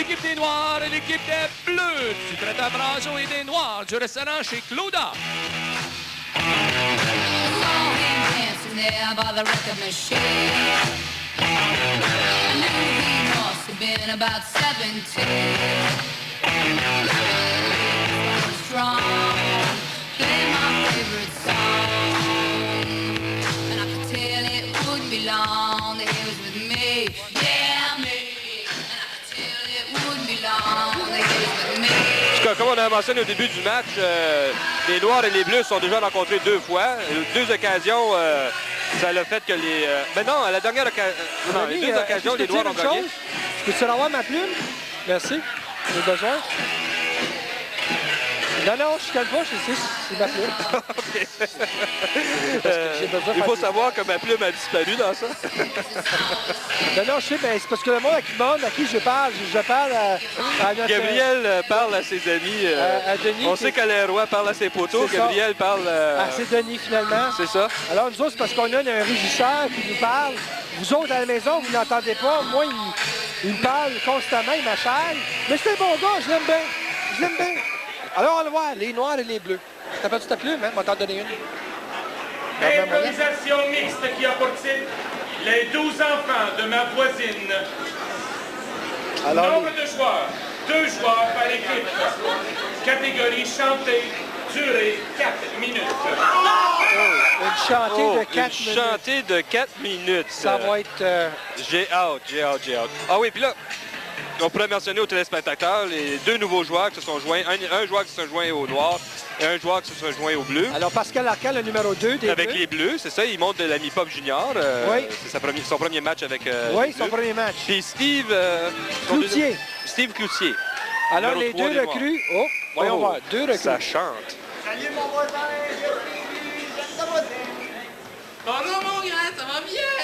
l'équipe des Noirs et l'équipe des Bleus du traiteur Brazo et des Noirs du restaurant chez Clauda. Been about 17. Strong, play my favorite song, and I could tell it wouldn't be long that he was with me, yeah me, and I could tell it wouldn't be long that he was with me. Comme on a mentionné au début du match, les Noirs et les Bleus se sont déjà rencontrés 2 fois, 2 occasions. Ça l'a fait que les... Mais non, à la dernière occasion... non, les 2 occasions, les Noirs ont gagné. Peux-tu avoir ma plume? Merci. J'ai besoin. Non, je ne calme pas, c'est ma plume. Il faut savoir que ma plume a disparu dans ça. Non, je sais, mais c'est parce que le monde qui demande à qui je parle à notre... Gabriel parle à ses amis. À Denis. On sait que le roi parle à ses poteaux. Gabriel parle... c'est Denis, finalement. C'est ça. Alors, nous autres, c'est parce qu'on a un régisseur qui nous parle. Vous autres, à la maison, vous n'entendez pas. Moi, il me parle constamment, il m'achale. Mais c'est un bon gars, je l'aime bien. Je l'aime bien. Alors, on va voir, les Noirs et les Bleus. T'appelles-tu ta plume, hein? On va t'en donner une. Improvisation mixte qui a pour titre les 12 enfants de ma voisine. Alors, nombre de joueurs, 2 joueurs par équipe. Catégorie chantée, durée 4 minutes. Une chantée de 4 minutes. Une chantée de 4 minutes. Ça va être... J'ai hâte. Ah oui, puis là, on pourrait mentionner aux téléspectateurs les 2 nouveaux joueurs qui se sont joints. Un joueur qui se sont joints aux Noirs et un joueur qui se sont joints aux Bleus. Alors, Pascal Arcan, le numéro 2 des Avec Bleus. les Bleus, c'est ça. Il monte de la Mi-Pop Junior. Oui. C'est son premier match avec oui, son premier match. Puis Steve... Cloutier. Steve Cloutier. Alors, les 2 recrues... Oh, voyons voir. 2 recrues. Ça chante. Salut, mon voisin. J'aime ta voisine. Bonjour, mon grand, ça va bien?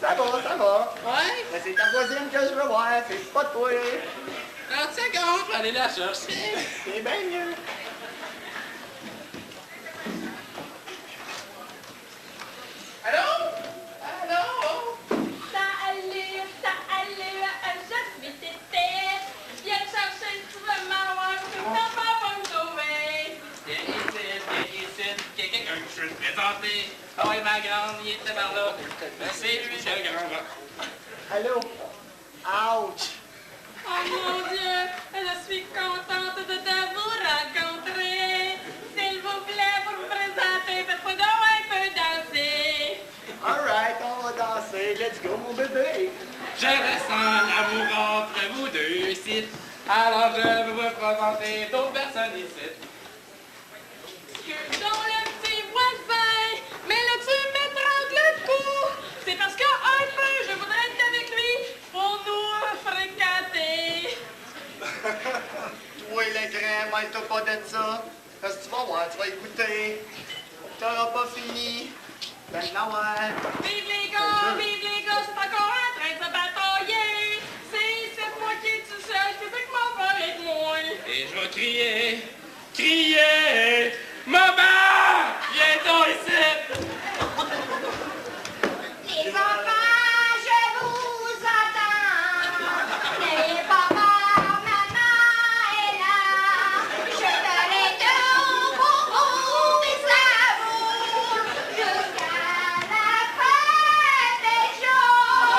Ça va. Ouais? Mais c'est ta voisine que je veux voir, c'est pas toi. 30 secondes pour aller la chercher. C'est bien mieux. Allô? Salut, je suis Tété. Viens me chercher, tu veux m'avoir, tu ne peux pas me sauver. Viens ici, quelqu'un que je veux te présenter. Ah oui, ma grande, il était par là. C'est lui, c'est le grand gars. Allô? Ouch! Oh mon Dieu, je suis contente de vous rencontrer. S'il vous plaît, pour me présenter, faites-moi donc un peu danser. Alright, on va danser. Let's go, mon bébé. Je ressens l'amour entre vous deux ici. Alors je vais vous présenter d'autres personnes ici. Que dans le petit voisin, mais là tu m'étrangles le cou. C'est parce qu'un peu, je voudrais être avec lui pour nous fréquenter. Oui, le grand, mêle-toi pas de ça. Parce que tu vas voir, tu vas écouter. T'auras pas fini. Ben, là, ouais. Vive les gars, c'est encore en train de se batailler. C'est moi qui est tout seul, c'est que mon père est de moi. Et je vais crier, maman, viens donc ici. Les enfants, je vous entends. Les papas, maman est là. Je ferai tout pour vous et ça vous jusqu'à la fin des jours.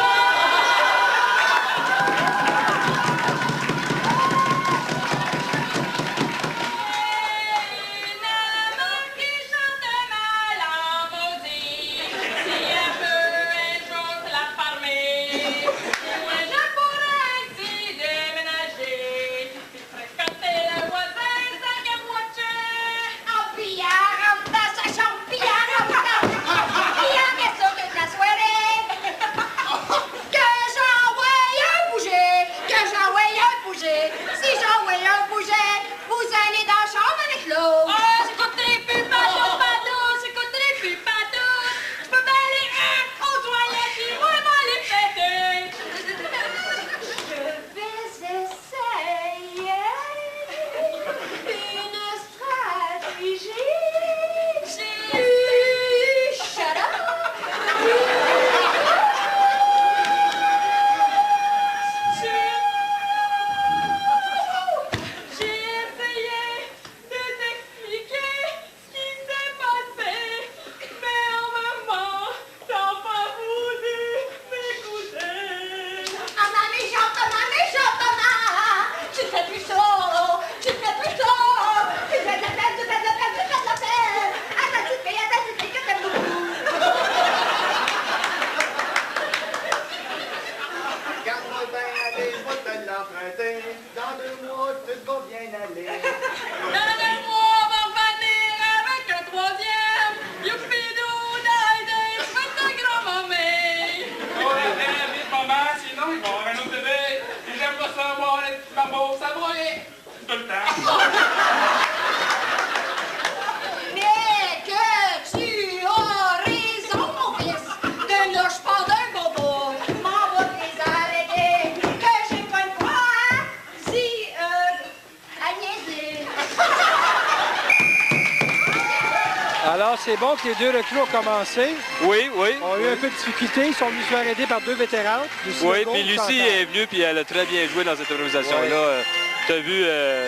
l'emprunter. Dans 2 mois, tout va bien aller. Dans 2 mois, on va revenir avec un 3e. Youpidou, daïdé, faites un grand-mamé. Oh, la vite, maman, sinon il va y avoir un autre bébé. Et j'aime pas ça voir les petits barbeaux s'abrouiller. Tout le temps. Mais que tu as raison, mon fils. Ne lâche pas d'un bobo. M'en va te les arrêter. Que j'ai pas une fois, hein? Si, à niaiser. Alors, c'est bon que les deux recrues ont commencé. Oui, oui. On a eu un peu de difficulté. Ils sont venus se faire aider par 2 vétérantes. Oui, Legault, puis Lucie Chantal. est venue, puis elle a très bien joué dans cette improvisation-là. Tu as vu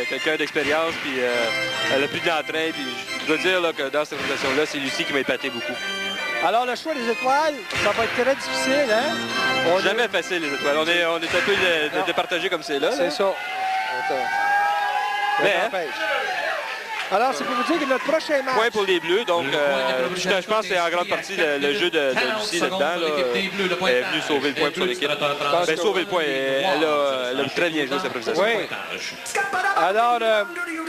quelqu'un d'expérience, puis elle a plus d'entrain, puis je dois dire là, que dans cette improvisation-là, c'est Lucie qui m'a épaté beaucoup. Alors, le choix des étoiles, ça va être très difficile, hein? On Jamais facile, les étoiles. On est un peu départagés comme c'est là. C'est ça. Mais, hein? Alors, c'est pour vous dire que notre prochain match... Point pour les Bleus, donc je pense que c'est en grande partie le jeu de Lucie là-dedans. Là, elle est venue sauver le point pour son équipe. Ben, sauver le point, elle a très bien joué cette improvisation. Oui. Alors,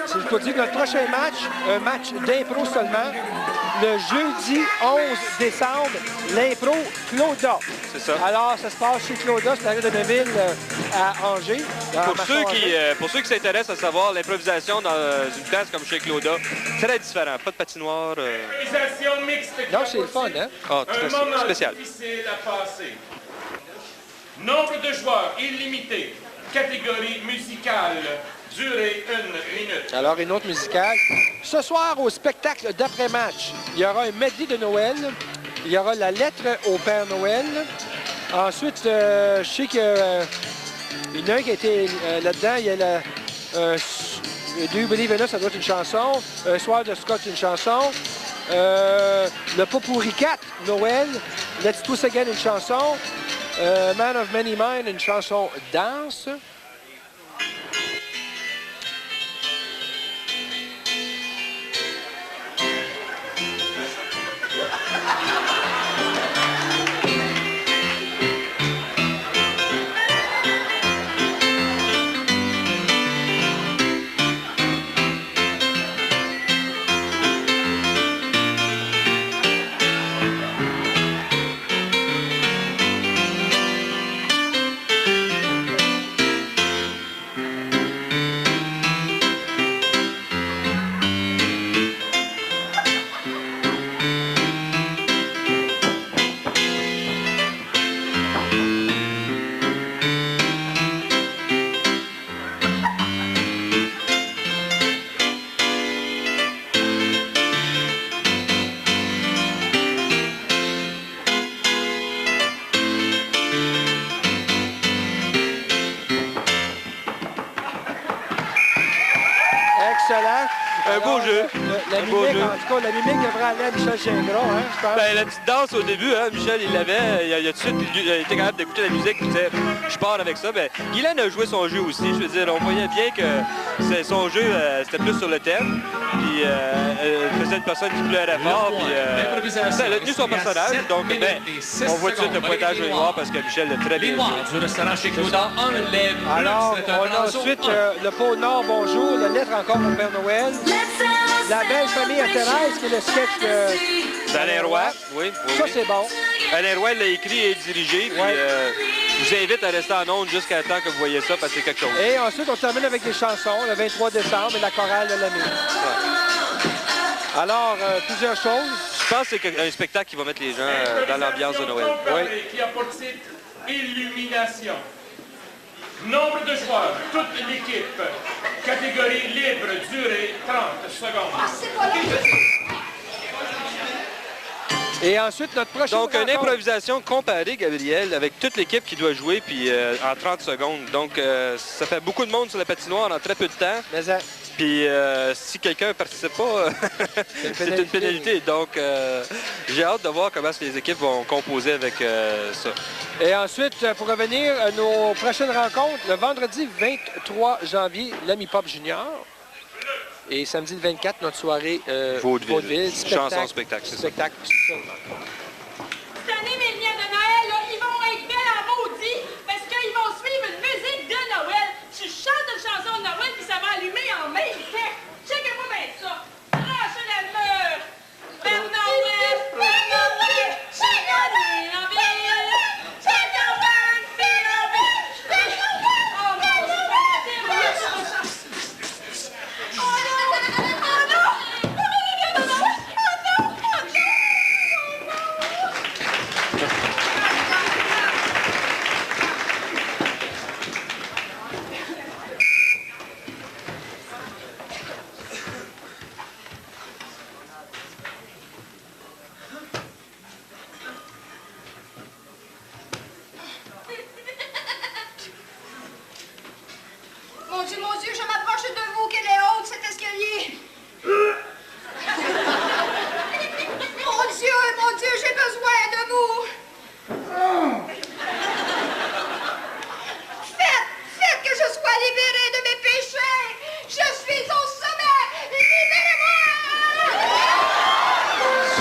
c'est pour dire que notre prochain match, un match d'impro seulement, le jeudi 11 décembre, l'impro Clauda. C'est ça. Alors, ça se passe chez Clauda, c'est la rue de Neuville à Angers. Pour ceux qui s'intéressent à savoir l'improvisation dans une classe comme chez Clauda, très différent. Pas de patinoire. Improvisation mixte. Non, c'est le fun, hein? Ah, très Un moment spécial. difficile à passer. Nombre de joueurs illimité. Catégorie musicale. Durée 1 minute. Alors, une autre musicale. Ce soir, au spectacle d'après-match, il y aura un medley de Noël. Il y aura la lettre au Père Noël. Ensuite, je sais qu'il y en a un qui a été là-dedans. Il y a la... Do You Believe in Us, ça doit être une chanson. Un soir de Scott, une chanson. Le Pot-pourri 4, Noël. Let's Do It Again, une chanson. Man of Many Minds, une chanson danse. Excellent. Un beau jeu. La mimique, en tout cas, la mimique devrait aller à Michel Gingras, hein, je pense. Ben, la petite danse au début, hein, Michel, il l'avait. Il a tout de suite été capable d'écouter la musique. Il disait, je pars avec ça. Ben, Guylaine a joué son jeu aussi. Je veux dire, on voyait bien que son jeu, c'était plus sur le thème. Puis, elle faisait une personne qui pleurait fort. Puis, elle a tenu son personnage. Donc, ben, on voit tout de suite le pointage noir parce que Michel l'a très bien joué. Du restaurant chez Clauda, Alors, on a ensuite le pôle Nord, bonjour. La lettre encore au Père Noël. La belle famille à Thérèse, qui est le sketch d'Alain Roy, oui. Ça, c'est bon. Alain Roy l'a écrit et dirigé. Puis, je vous invite à rester en ondes jusqu'à temps que vous voyez ça, parce que c'est quelque chose. Et ensuite, on termine avec des chansons, le 23 décembre, et la chorale de l'année. Alors, plusieurs choses. Je pense que c'est un spectacle qui va mettre les gens dans l'ambiance de Noël. Oui. Qui a pour titre Illumination. Nombre de joueurs, toute l'équipe. Catégorie libre, durée 30 secondes. Ah, c'est pas là. Et ensuite, notre prochaine Donc, une rencontre. improvisation comparée, Gabriel, avec toute l'équipe qui doit jouer puis en 30 secondes. Donc, ça fait beaucoup de monde sur la patinoire en très peu de temps. Mais ça... Puis, si quelqu'un ne participe pas, c'est une pénalité. Donc, j'ai hâte de voir comment les équipes vont composer avec ça. Et ensuite, pour revenir à nos prochaines rencontres, le vendredi 23 janvier, l'Ami Pop Junior. Et samedi le 24, notre soirée Vaudeville. spectacle. Chanson spectacle, c'est ça. Spectacle seulement. Cette année, mes liens de Noël, là, ils vont être belles en maudit parce qu'ils vont suivre une musique de Noël. mon Dieu, je m'approche de vous. Quelle est haute, cet escalier? Mon Dieu, j'ai besoin de vous. Faites que je sois libérée de mes péchés. Je suis au sommet. Libérez-moi!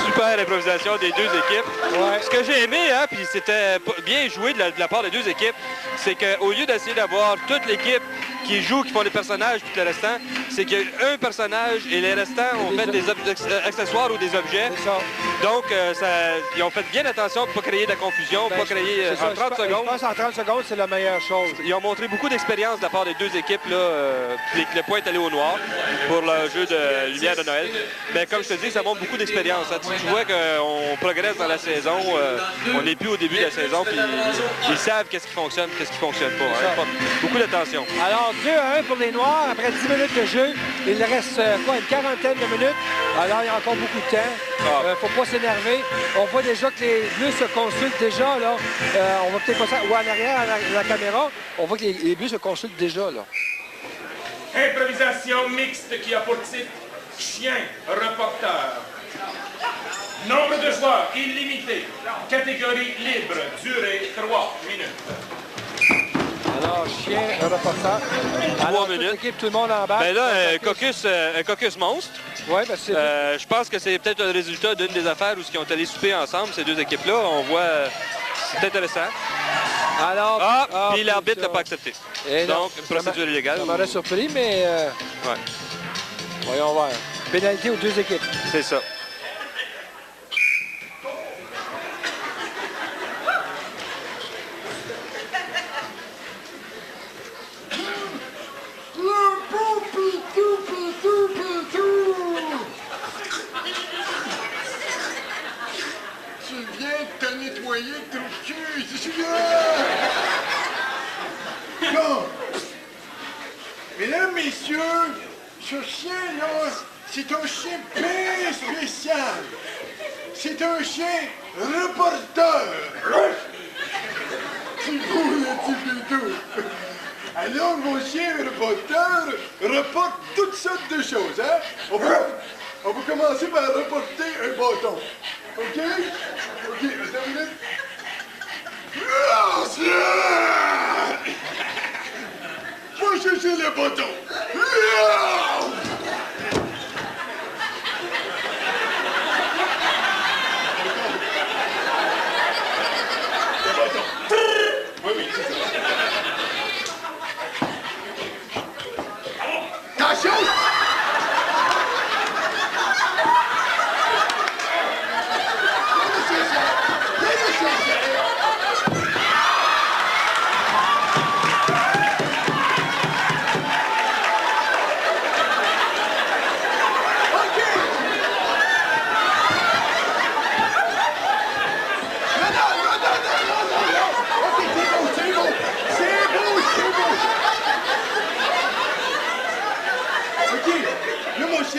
Super improvisation des deux équipes. Ouais. Ce que j'ai aimé, hein, puis c'était bien joué de la part des deux équipes, c'est qu'au lieu d'essayer d'avoir toute l'équipe qui joue, qui font des personnages, puis le restant, c'est qu'il y a un personnage et les restants ont fait des accessoires ou des objets. C'est ça. Donc, ils ont fait bien attention pour pas créer de la confusion, Ben, pas créer c'est ça. en 30 Je secondes. pense en 30 secondes, c'est la meilleure chose. Ils ont montré beaucoup d'expérience de la part des deux équipes. Là, le point est allé au noir pour le jeu de Lumière de Noël. Mais comme je te dis, ça montre beaucoup d'expérience. Hein. Tu vois qu'on progresse dans la saison. On n'est plus au début de la saison. Puis ils savent qu'est-ce qui fonctionne, qu'est-ce qui fonctionne pas. Hein. Beaucoup d'attention. Alors, 2-1 pour les Noirs. Après 10 minutes de jeu, il reste une quarantaine de minutes. Alors, il y a encore beaucoup de temps. Faut pas s'énerver. On voit déjà que les Bleus se consultent déjà. Là. On va peut-être passer ou en arrière à la caméra. On voit que les Bleus se consultent déjà. Là. Improvisation mixte qui a pour titre Chien reporter. Nombre de joueurs illimité. Catégorie libre. Durée 3 minutes. Alors, chien, reporter. 3 minutes. Équipe, tout le monde en bas. Ben là, un caucus monstre. Oui, ben c'est... Je pense que c'est peut-être le résultat d'une des affaires où ils ont allé souper ensemble, ces deux équipes-là. On voit... c'est intéressant. Alors, puis l'arbitre n'a pas accepté. Et donc, non, une procédure illégale. Ça m'aurait surpris, mais... Ouais. Voyons voir. Pénalité aux deux équipes. C'est ça. Tu viens de te nettoyer le trou de cul, tu te souviens? Bon. Mesdames, messieurs, ce chien-là, c'est un chien bien spécial. C'est un chien reporter. C'est beau, le petit pitou. Alors, mon chien reporter reporte toutes sortes de choses, hein? On va commencer par reporter un bâton. OK? OK, attends une minute. Va chercher le bâton. Le bâton. Oui, oui, c'est ça. Attention!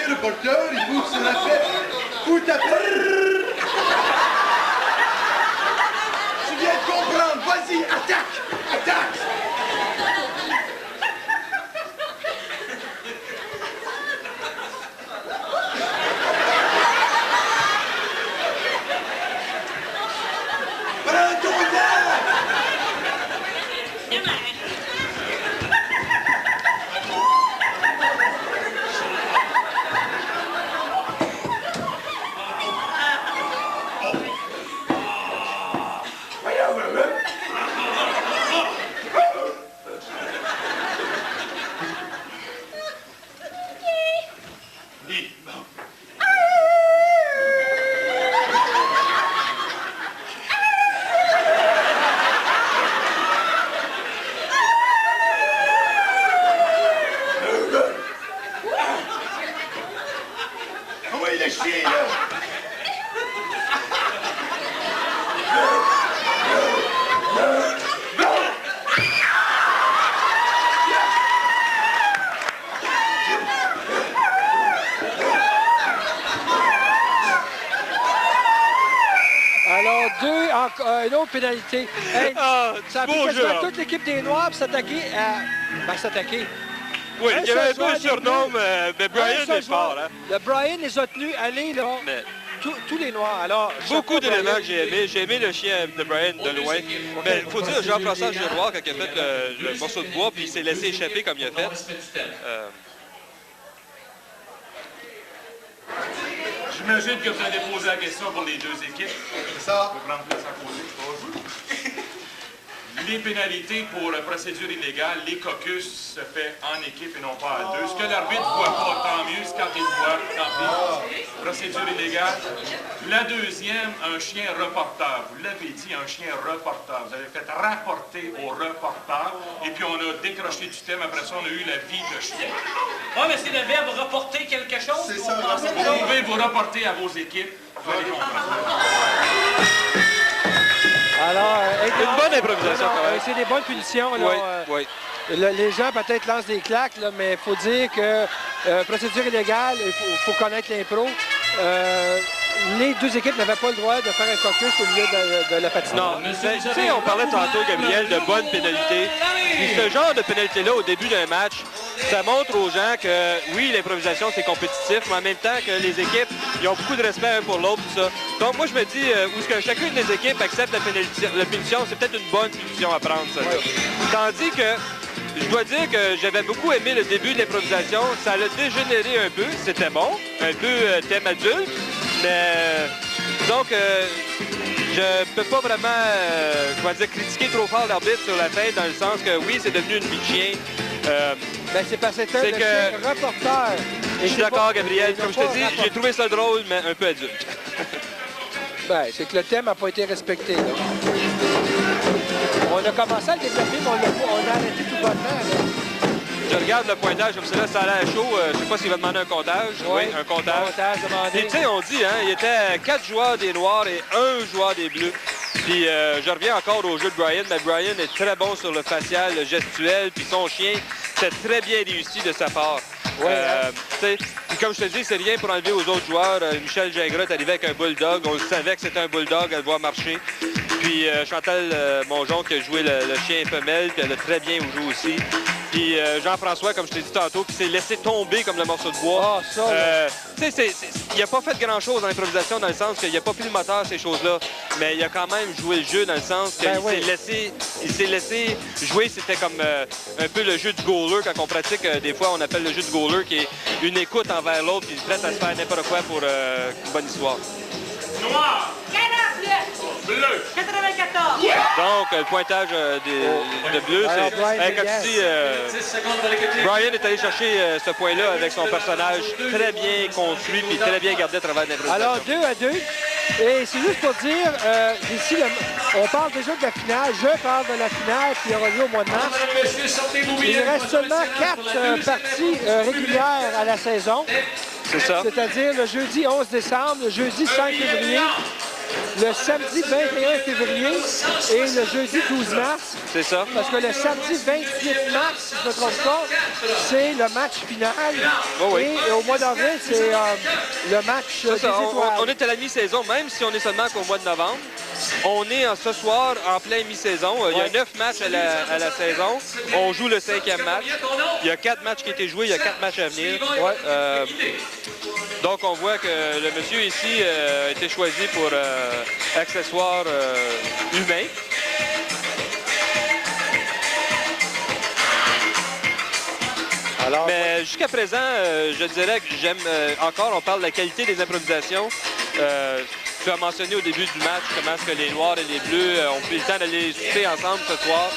Le porteur, il faut que ça l'appelle coup à prrrr. Tu viens de comprendre, vas-y, attaque, attaque. Prends ton temps. Une autre pénalité. Hey, ça a pris quasiment toute l'équipe des Noirs pour s'attaquer à... Ben, s'attaquer. Oui, il y avait un peu un seul joueur surnom, mais Brian Un seul est fort. joueur. Hein? Le Brian les a tenus aller, là, Mais tous les Noirs. Alors, beaucoup chapeau, d'éléments Brian. que j'ai aimé. J'ai aimé le chien de Brian de loin. Mais il faut dire, Jean-François Giroir, quand il a fait le morceau de bois, puis il s'est laissé échapper comme il a fait. J'imagine que vous allez poser la question pour les deux équipes. C'est ça. Je vais prendre place à côté. Les pénalités pour procédure illégale, les caucus se fait en équipe et non pas à deux. Ce que l'arbitre ne voit pas, tant mieux. Ce quand il voit, tant pis. Procédure illégale. La deuxième, un chien reporter. Vous l'avez dit, un chien reporter. Vous avez fait rapporter au reporter. Et puis on a décroché du thème. Après ça, on a eu la vie de chien. Oui, mais c'est le verbe reporter quelque chose. C'est qu'on ça, pensait reporter. pas. Vous pouvez vous reporter à vos équipes. Vous allez comprendre. Alors, Une bonne improvisation, quand même. c'est des bonnes punitions. Là, Oui, oui. Les gens peut-être lancent des claques, là, mais il faut dire que procédure illégale, il faut connaître l'impro. Les deux équipes n'avaient pas le droit de faire un caucus au milieu de la patinoire. Non, mais, tu sais, on parlait tantôt, Gabriel, de bonnes pénalités. Puis ce genre de pénalité-là, au début d'un match, ça montre aux gens que, oui, l'improvisation, c'est compétitif, mais en même temps que les équipes, ils ont beaucoup de respect un pour l'autre, tout ça. Donc, moi, je me dis, où est-ce que chacune des équipes accepte la punition, c'est peut-être une bonne punition à prendre, ça. Tandis que, je dois dire que j'avais beaucoup aimé le début de l'improvisation. Ça l'a dégénéré un peu, c'était bon, un peu thème adulte, mais donc je peux pas vraiment critiquer trop fort l'arbitre sur la fin, dans le sens que oui, c'est devenu une vie de chien. Ben, c'est parce que c'était C'est le que- chien reporter. Je suis d'accord, Gabriel. Comme je te dis, j'ai trouvé ça drôle, mais un peu adulte. Ben, c'est que le thème n'a pas été respecté. Là. On a commencé à le développer, mais on a arrêté tout bonnement. Là. Je regarde le pointage comme ça, là, ça a l'air chaud. Je sais pas s'il va demander un comptage. Oui, un comptage. Comptage Et demandé. tu sais, on dit, hein, il était 4 joueurs des Noirs et 1 joueur des Bleus. Puis je reviens encore au jeu de Brian, mais Brian est très bon sur le facial, le gestuel, puis son chien, c'est très bien réussi de sa part. Ouais, tu sais, puis comme je te dis, c'est rien pour enlever aux autres joueurs. Michel Gingras est arrivé avec un bulldog, on le savait que c'était un bulldog à le voir marcher. Puis Chantal Mongeon qui a joué le chien femelle, puis elle a très bien joué aussi. Puis Jean-François, comme je t'ai dit tantôt, qui s'est laissé tomber comme le morceau de bois. Ah, ça, là. Tu sais, il n'a pas fait grand-chose dans l'improvisation, dans le sens qu'il n'a pas pris le moteur, ces choses-là. Mais il a quand même joué le jeu, dans le sens qu'il Ben oui. s'est laissé jouer. C'était comme un peu le jeu du goaler. Quand on pratique, des fois, on appelle le jeu du goaler, qui est une écoute envers l'autre, puis prête à se faire n'importe quoi pour une bonne histoire. Noir, 49, bleu. 94. Donc, le pointage de bleu, Alors, c'est... Brian Comme Vegas. tu dis, Brian est allé chercher ce point-là avec son personnage très bien construit puis très bien gardé à travers l'improvisation. Alors, 2-2. Et c'est juste pour dire, ici, on parle déjà de la finale. Je parle de la finale qui aura lieu au mois de mars. Mesdames, messieurs, sortez vos billets. Il reste seulement 4 parties régulières à la saison. C'est ça. C'est-à-dire le jeudi 11 décembre, le jeudi 5 février, le samedi 21 février et le jeudi 12 mars. C'est ça. Parce que le samedi 28 mars, si je ne me trompe pas, c'est le match final. Oh oui. Et au mois d'avril, c'est le match C'est des ça. étoiles. On est à la mi-saison, même si on est seulement qu'au mois de novembre. On est ce soir en plein mi-saison. Il y a 9 matchs à la saison. On joue le 5e match. Il y a 4 matchs qui ont été joués. Il y a 4 matchs à venir. Donc, on voit que le monsieur ici a été choisi pour accessoire humain. Mais jusqu'à présent, je dirais que j'aime encore, on parle de la qualité des improvisations. Tu as mentionné au début du match comment est-ce que les Noirs et les Bleus ont pris le temps d'aller souper ensemble ce soir.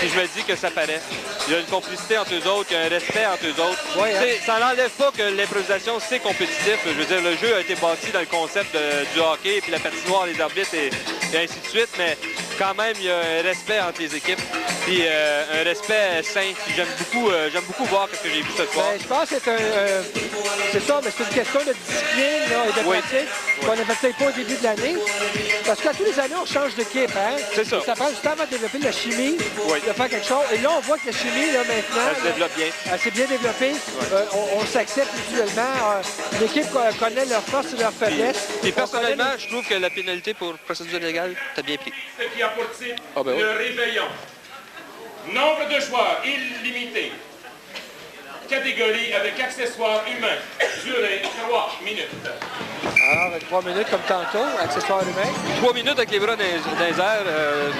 Et je me dis que ça paraît. Il y a une complicité entre eux autres, il y a un respect entre eux autres. Oui, hein? Ça n'enlève pas que l'improvisation, c'est compétitif. Je veux dire, le jeu a été bâti dans le concept du hockey, puis la patinoire, les arbitres et ainsi de suite, mais quand même, il y a un respect entre les équipes, puis un respect sain. Puis j'aime beaucoup voir ce que j'ai vu ce soir. Ben, je pense que c'est ça, mais c'est une question de discipline là, et de Oui. pratique qu'on n'avait peut-être pas au début de l'année. Parce qu'à tous les années, on change d'équipe. Hein? C'est ça. Ça prend du temps avant de développer la chimie, Oui. de faire quelque chose. Et là, on voit que la chimie, là, maintenant, Ça se développe bien. elle s'est bien développée. On s'accepte mutuellement. L'équipe connaît leurs forces et leurs faiblesses. Puis On personnellement, connaît je trouve que la pénalité pour procédure légale, t'as bien pris. Ce qui a pour titre Ah, ben oui. le réveillon. Nombre de joueurs illimité. catégorie avec accessoires humains. Durée 3 minutes. Alors, 3 minutes comme tantôt, accessoires humains. 3 minutes avec les bras dans les airs.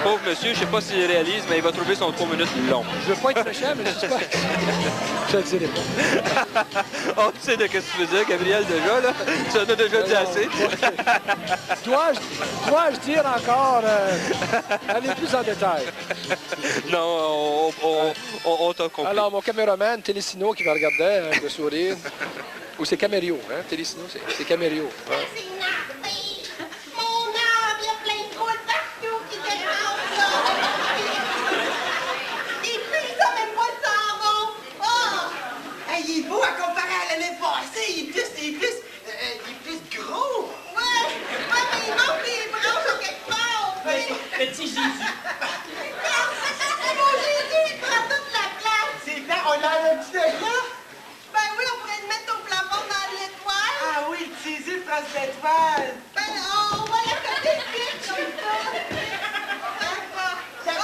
Pauvre monsieur, je sais pas s'il réalise, mais il va trouver son 3 minutes long. Je veux pas être méchant, mais je sais pas. Je le dirai pas. On sait de ce que tu veux dire, Gabriel, déjà, là. Tu en as déjà dit assez. Dois-je dire encore, aller plus en détail? Non, on t'a compris. Alors, mon caméraman, Télésino, qui me regardait avec le sourire. Ou c'est Camério, hein? Télésino, c'est Camério. Ouais. C'est nasty. Mon arbre, il y a plein de boules partout qui dépensent, là. Et puis, ça même pas le savon. Oh! Hey, il est beau à comparer à l'année passée. Il est plus gros. Ouais, mais il manque des branches à quelque part. Petit Jésus. Mon Jésus, il prend toute la place. C'est clair, on a un petit là. Ben oui, on pourrait le mettre au plafond dans l'étoile. Ah oui, le petit Jésus prend cette étoile. Ben, on va la côté vite comme ça. Pas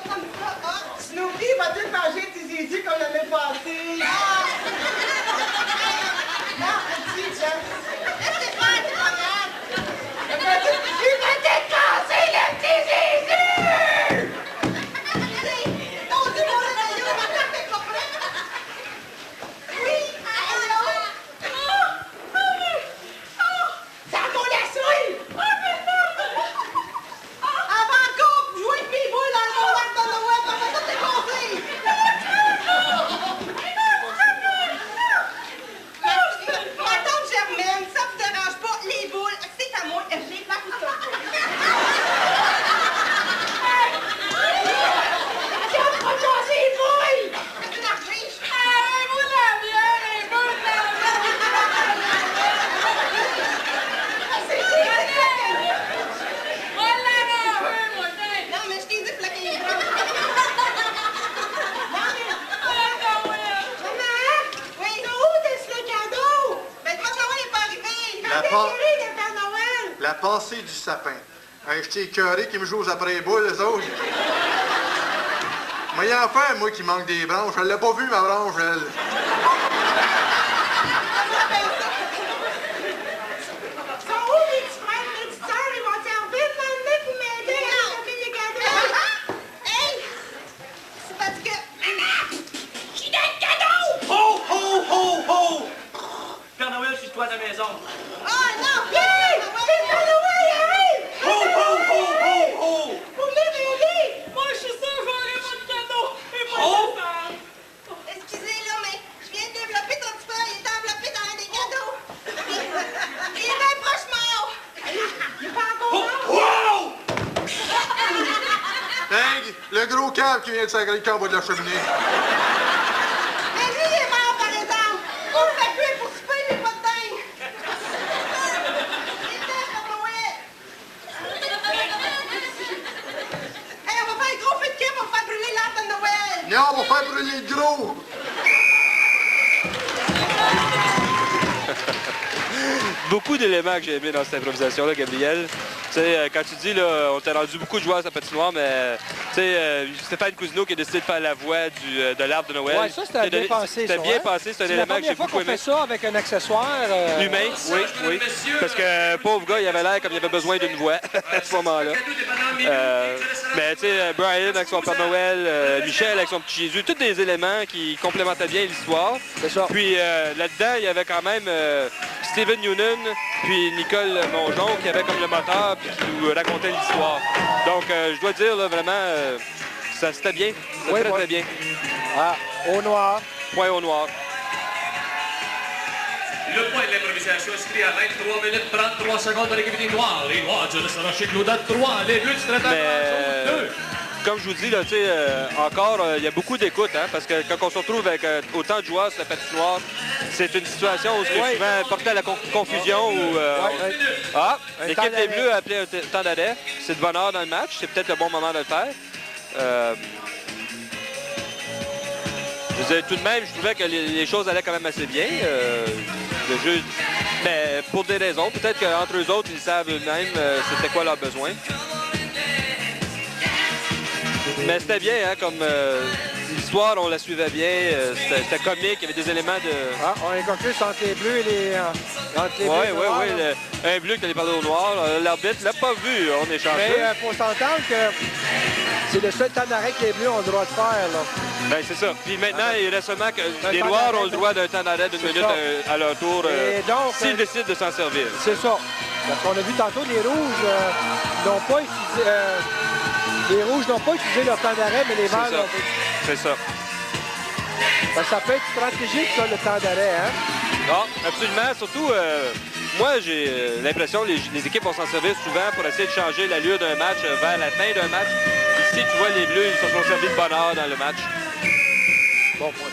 comme ça. Oh. Snoopy va tout manger le petit Jésus comme l'année passée. Non, un petit, tiens. Laissez faire, c'est pas grave. Il va dépenser le petit Jésus! On dit mon réveillon, ma carte est pas prête. Oui, allô? Ça mon la souille! Avant encore, jouer avec mes boules dans le monde de Noël, on va tout défoncer. Ma tante Germaine, ça vous dérange pas, les boules, c'est à moi, je les marque tout un peu. Attention, pas casser les bouilles! C'est une archive. vous l'aviez, les boules, non, mais je t'ai dit de plaquer les bras. Maman! Oui? C'est où le cadeau? Ben, le Père Noël n'est pas arrivé. La Quand part- est arrivé, le Père Noël? La pensée du sapin. Un jeté écœuré qui me joue après les boules, eux autres. Mais il y a enfin, moi, qui manque des branches. Elle l'a pas vu, ma branche, elle. Sont où mes petits frères, mes petites sœurs? Ils vont servir de m'emmener pour m'aider à attraper les cadeaux. Hey! C'est parce que... Maman! J'ai donné le cadeau! Ho, ho, ho, ho! Père Noël, suis toi à la maison. Oh non! Hey! C'est Père Noël, arrive! Ho, ho, ho, ho, ho! Vous venez m'aider! Moi, je suis sûr que j'aurai mon cadeau. Et moi, Oh! je Excusez, là, mais je viens de développer ton petit frère. Il est enveloppé dans un des cadeaux. Il est bien proche mort. Il est pas encore mort. Wow! Dingue, le gros câble qui vient de s'agriquer en bas de la cheminée. Mais lui, il est mort, par exemple. On le fait cuire pour souper, mais pas de dingue. Il est temps, Père Noël. Hey, on va faire un gros feu de camp pour faire brûler l'arbre de Noël. Non, on va faire brûler le gros. Beaucoup d'éléments que j'ai aimés dans cette improvisation-là, Gabriel. Tu sais, quand tu dis, là, on t'a rendu beaucoup de joueurs à sa patinoire, mais tu sais, Stéphane Cousineau qui a décidé de faire la voix de l'arbre de Noël. Ouais, ça, c'était bien pensé. C'était ça, bien hein? pensé, c'est un la élément que j'ai première fois beaucoup qu'on aimé. fait ça avec un accessoire. Humain, oui. Parce que, pauvre gars, il avait l'air comme il avait besoin d'une voix à ce moment-là. Mais tu sais, Brian avec son Père Noël, Michel avec son petit Jésus, tous des éléments qui complémentaient bien l'histoire. C'est ça. Puis là-dedans, il y avait quand même Steven Noonan puis Nicole Mongeon qui avait comme le moteur puis qui nous racontait l'histoire. Donc, je dois dire, là, vraiment, ça c'était bien. C'était Oui, très, oui. très bien. Ah, au noir. Point au noir. Le point de l'improvisation inscrit à 23 minutes 33 secondes de l'équipe des Noirs. Les Noirs du restaurant chez Claude 3, les Bleus du Stade Mais, 2. comme je vous dis, là, tu sais, encore, il y a beaucoup d'écoute, hein, parce que quand on se retrouve avec autant de joueurs sur la patinoire, c'est une situation où c'est Oui. souvent porté à la confusion. Où, Ah, Un l'équipe temps des d'arrêt. Bleus a appelé un temps d'arrêt. C'est de bonne heure dans le match. C'est peut-être le bon moment de le faire. Je veux dire, tout de même, je trouvais que les choses allaient quand même assez bien. Le jeu, mais pour des raisons. Peut-être qu'entre eux autres, ils savent eux-mêmes c'était quoi leurs besoins. Mais c'était bien, hein, l'histoire, on la suivait bien. C'était comique, il y avait des éléments de... Ah, on a un caucus entre les bleus et les... entre les bleus et les noirs, là. Un bleu qui allait parler au noir. L'arbitre l'a pas vu, on est chanceux. Mais il faut s'entendre que c'est le seul temps d'arrêt que les bleus ont le droit de faire, là. Ben, c'est ça. Puis maintenant, il reste seulement que les noirs ont le droit d'un temps d'arrêt d'une minute à leur tour, s'ils décident de s'en servir. C'est ça. Parce qu'on a vu tantôt, les rouges n'ont pas utilisé... les rouges n'ont pas utilisé leur temps d'arrêt, mais les verts l'ont fait. C'est ça. Ben, ça peut être stratégique, ça, le temps d'arrêt, hein? Non, absolument. Surtout, moi, j'ai l'impression que les équipes vont s'en servir souvent pour essayer de changer l'allure d'un match vers la fin d'un match. Ici, tu vois, les Bleus, ils se sont servis de bonheur dans le match. Bon point.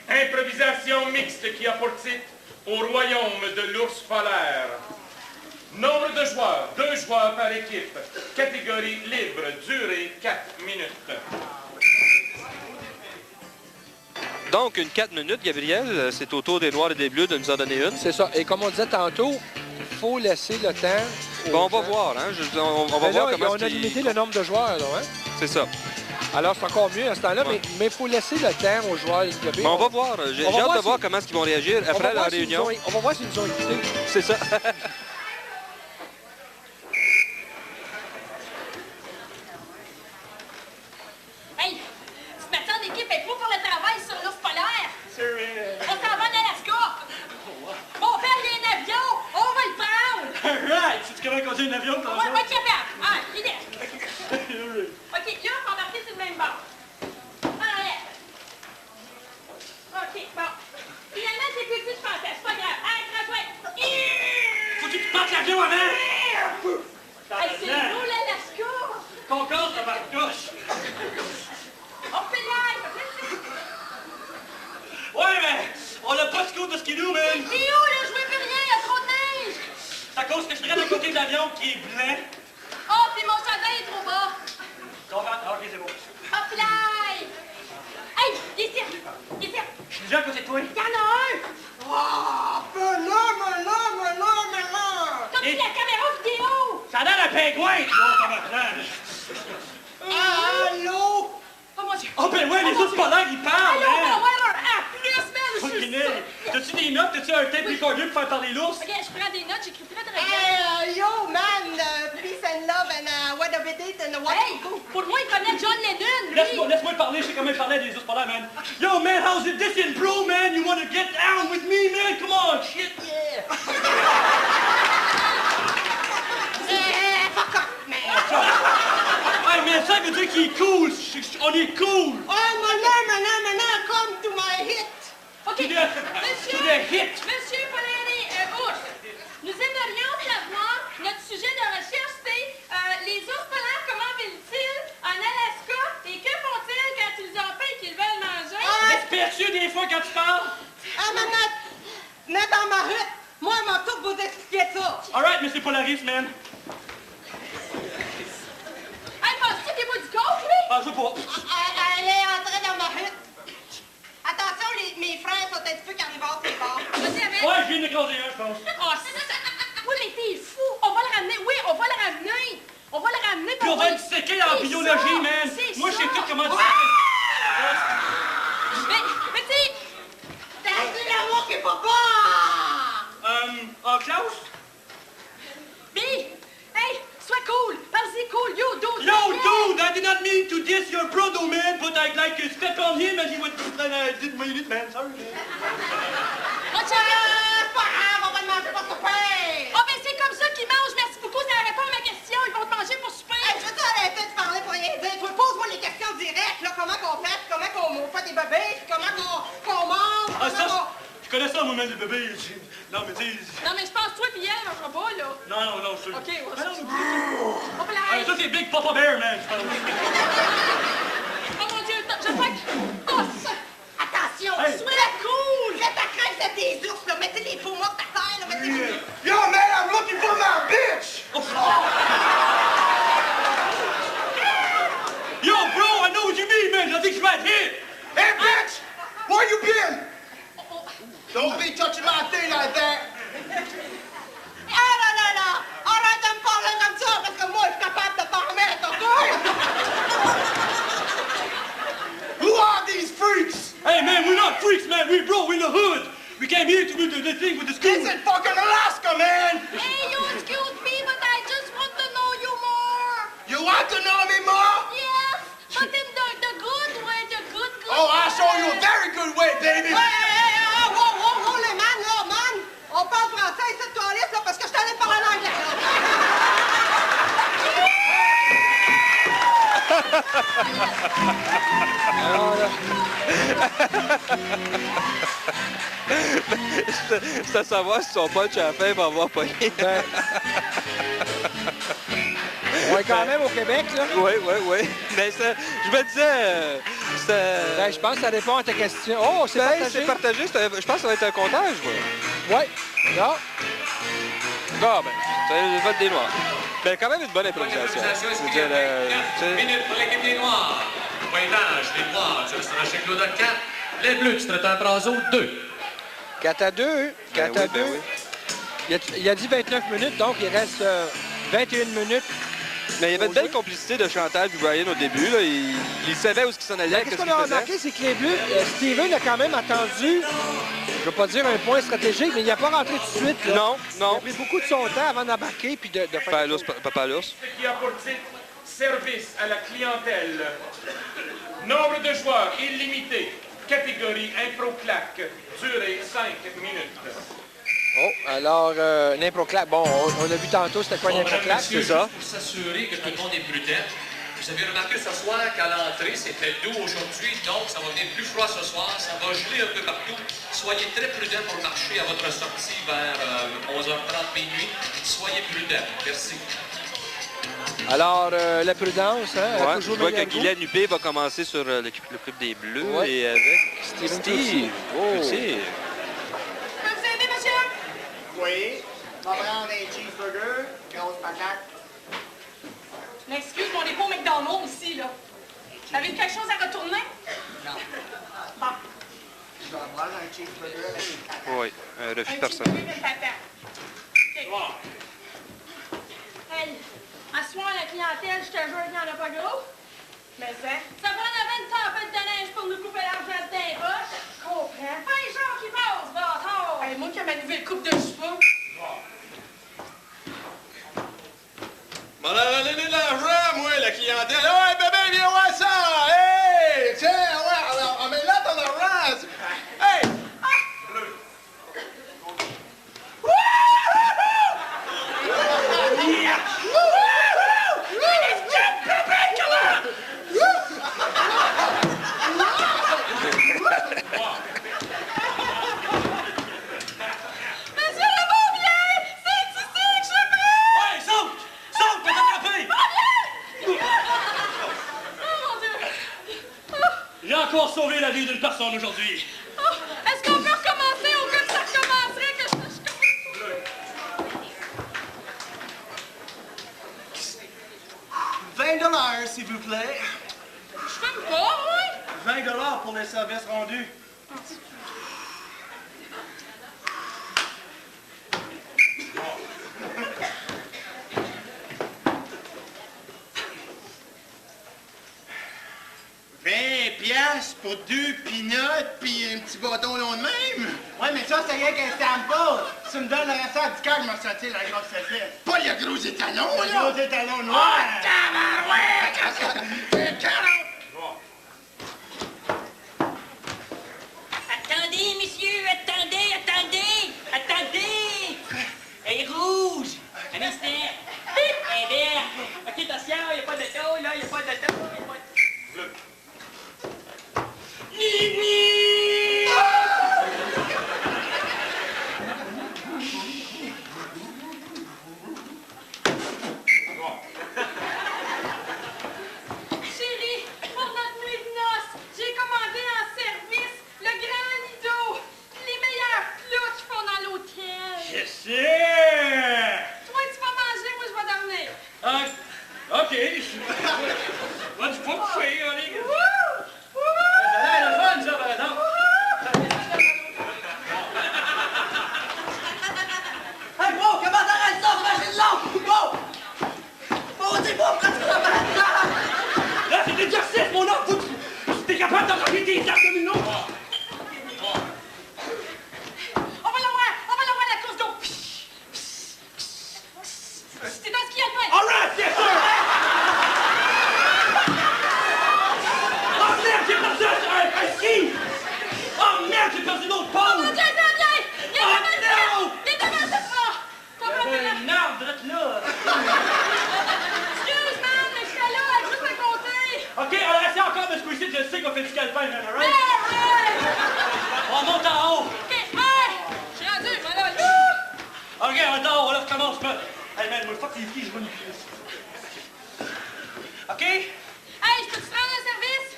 Improvisation mixte qui a pour titre Au royaume de l'ours polaire. Nombre de joueurs, 2 joueurs par équipe. Catégorie libre, durée 4 minutes. Donc, une 4 minutes, Gabriel. C'est au tour des Noirs et des Bleus de nous en donner une. C'est ça. Et comme on disait tantôt, il faut laisser le temps. Bon, on va voir, hein. On va voir comment on a limité le nombre de joueurs, là, hein? C'est ça. Alors, c'est encore mieux à ce temps-là, mais il faut laisser le temps aux joueurs. Mais on va voir. J'ai hâte de voir comment ils vont réagir après la réunion. On va voir s'ils nous ont écoutés. C'est ça. Hey, ce matin, l'équipe est pro pour le travail sur l'ours polaire. On s'en va en Alaska. Mon père, il y a un avion. On va le prendre. Alright! Tu es capable de conduire un avion, toi? Ouais, ouais, capable. Ah, l'idée. OK, là, on va embarquer sur le même bord. En l'air. OK, bon. Finalement, c'est plus vite que je pensais. C'est pas grave. Allez, prends-toi. Faut que tu partes l'avion avant! Hey, c'est beau, l'Alaska. Concorde, ta barcouche! On fait l'air. Ouais, mais on n'a pas de scoop de skidoo, man! C'est où, là? Je vois plus rien. Il y a trop de neige. C'est à cause que je traîne à côté de l'avion qui est blanc. Oh, puis mon chandail est trop bas. Ah, ok, c'est bon. Hop, fly. Hey, ici. Ici. Je suis déjà à côté de toi. Il y en a un. Oh, mais non. T'as pris la caméra vidéo. Ça donne un pingouin! Non, ça va Allô? Oh, mon Dieu. Oh, ben ouais, les autres polaires, ils parlent, Allô, hein! whatever. Ah, plus, man. Je suis Fucking hell. T'as-tu des notes? T'as-tu un tape recorder pour faire parler l'ours? OK, je prends des notes. J'écris très, très bien. Hey, yo, man, peace and love and what of it and what Hey, pour moi, il connaît John Lennon, lui. Laisse-moi parler, je sais comment parler des ours polaires, man. Yo, man, how's it this in, bro, man? You wanna get down with me, man? Come on, shit, yeah! fuck off, man. Hey, man, ça veut dire qu'il est cool. On est cool. Oh, maintenant, come to my hit. OK, To the hit. Monsieur Polari, ours, nous aimerions savoir, notre sujet de recherche, c'est les ours polaires, comment vivent-ils en Alaska et que font-ils quand ils ont faim et qu'ils veulent manger? Respectueux des fois quand tu parles. Ah, maintenant, mets dans ma hutte. Moi, je m'en tout vous expliquer ça. Alright, Monsieur Polaris, man. Hey, penses-tu qu'il boit du coke, lui? Ah, je veux pas. Elle est entrée dans ma hutte. Attention, mes frères sont un petit peu carnivores, c'est bon. Vas-y, amène. Ouais, je viens de l'écraser un, je pense. Oh, oui, mais t'es fou! On va le ramener! Oui, on va le ramener! On va le ramener Puis on va le disséquer en biologie, man. Moi, je sais tout comment disséquer. Mais tu sais... T'as dit l'amour qui est papa! Klaus? Billy! Hey! Sois cool! Parle-y cool! Yo, dude! Yo, dude, I did not mean to diss your brother, man, but I'd like to step on him as he would... I didn't mean it, man. Sorry, man. Watch out! C'est pas grave, on va le manger pour souper! Ah, ben c'est comme ça qu'ils mangent! Merci beaucoup, ça répond à ma question! Ils vont te manger pour souper! Hey, je veux arrêter de parler pour rien dire. Toi, pose-moi les questions directes, là. Comment qu'on fait? Comment qu'on fait des bébés? Comment qu'on mange? Ah, ça, je connais ça, moi, même, les bébés. Non, mais tu sais... Non, mais je pense toi pis elle mangera pas, là. Non, je... OK, ouais. Ah, non, On peut Ah, ça, c'est Big Papa Bear, man. Oh mon Dieu, j'espère que... Oh, ça... Attention! Hey. Sois cool! Fais ta crème, c'est des ours, là. Mettez les peaux mortes à terre, là. Mettez les... Yo, man, I'm looking for my bitch! Yo, bro, I know what you mean, man. I think she's right here. Hey, bitch! Where you been? Don't be touching my thing like that. Ah, non! Arrête de me parler comme ça, parce que moi, je suis capable de t'en remettre, OK? Who are freaks, man. We're in the hood. We came here to do the thing with the school. This is fucking Alaska, man! Hey, you excuse me, but I just want to know you more. You want to know me more? Yes, but in the good way, the good Oh, I'll show you a way. very good way, baby! Hey, wow, les man, là, man! On parle français ici de toilette, là, parce que je t'allais parler en anglais, Alors, là, C'est à savoir si son punch à la fin va avoir pogné. ben, on est quand même au Québec, là. Oui. Mais je me disais, c'était... Ben, je pense que ça répond à ta question. Oh, c'est Ben, partagé. c'est partagé. Je pense que ça va être un comptage, moi. Ouais. Là, Bon, ben, c'est le vote des Noirs. Ben, quand même une bonne improvisation. L'improvisation Je veux inscrite dire, avec 4 minutes pour l'équipe des Noirs. Pointage, les Noirs, tu resteras chez Claude 4. Les Bleus, tu traites un braseau 2. 4-2. 4-2. Ben oui. Il a dit 29 minutes, donc il reste 21 minutes. Mais il y avait une belle complicité de Chantal et Brian au début. Là. Il savait où il s'en allait, Ben, qu'est-ce qu'est-ce qu'il qu'on a faisait. remarqué, c'est que les Bleus, Steven a quand même attendu, je ne veux pas dire un point stratégique, mais il n'a pas rentré tout de suite. Là. Non. Il a pris beaucoup de son temps avant d'embarquer puis de faire... Papa l'ours, Papa l'ours. Qui a pour titre service à la clientèle. Nombre de joueurs illimité. Catégorie impro-claque. Durée 5 minutes. Oh, alors, une impro-claque. Bon, on l'a vu tantôt, c'était quoi une impro-claque? c'est ça. Pour s'assurer que tout le monde est prudent. Vous avez remarqué ce soir qu'à l'entrée, c'était doux aujourd'hui, donc ça va venir plus froid ce soir. Ça va geler un peu partout. Soyez très prudents pour marcher à votre sortie vers 11h30 minuit. Soyez prudents. Merci. Alors, la prudence, hein? elle a Ouais, je toujours vois que meilleur goût. Guylaine Huppé va commencer sur le club des Bleus Ouais. et avec Steven Steve. Oh. Aussi. Peux vous aider, monsieur? Oui. On va prendre un cheeseburger, grosse patate. Excuse, mais on n'est pas au McDonald's ici, là. Avez-vous quelque chose à retourner? Non. Bon. Je vais prendre un cheeseburger avec une patate. Oui, un refus Un personnel. cheeseburger et une patate. OK. Hey, à ce soir, la clientèle, je te jure qu'il n'y en a pas gros. Mais ça? Ça prend la peine de tempête de neige pour nous couper l'argent de tes poches. Je comprends. Hey, genre qui passe, bâtard! Hey, moi qui ai ma nouvelle coupe de cheveux. M'en a donné de l'argent, moi, la clientèle. Ouais, bébé, viens voir ça! Hey! Tiens, ouais, alors, mais là, ton argent! Hey! Monsieur le Beaubien! C'est ici que je prie! Ouais, saute! Saute, va t'attraper! Oh mon Dieu! J'ai encore sauvé la vie d'une personne aujourd'hui. Oh, est-ce qu'on peut recommencer au cas que ça recommencerait que je commence? 20 s'il vous plaît. Je fume pas, oui! 20 pour les services rendus. $20 pour 2 peanuts puis un petit bâton long de même? Ouais, mais ça, c'est rien qu'un sample. Si tu me donnes le restant du cœur, je m'en sortir la grosse facette. Pas le gros étalon, là! Le gros étalon noir! Oh, tabarouette! Attendez, messieurs, attendez! Elle est rouge! Un instant! Elle est verte! OK, attention, il n'y a pas de taux, là, il n'y a pas de taux, Chérie, c'est qui, je vois une pièce. OK? Hey, je peux te rendre un service?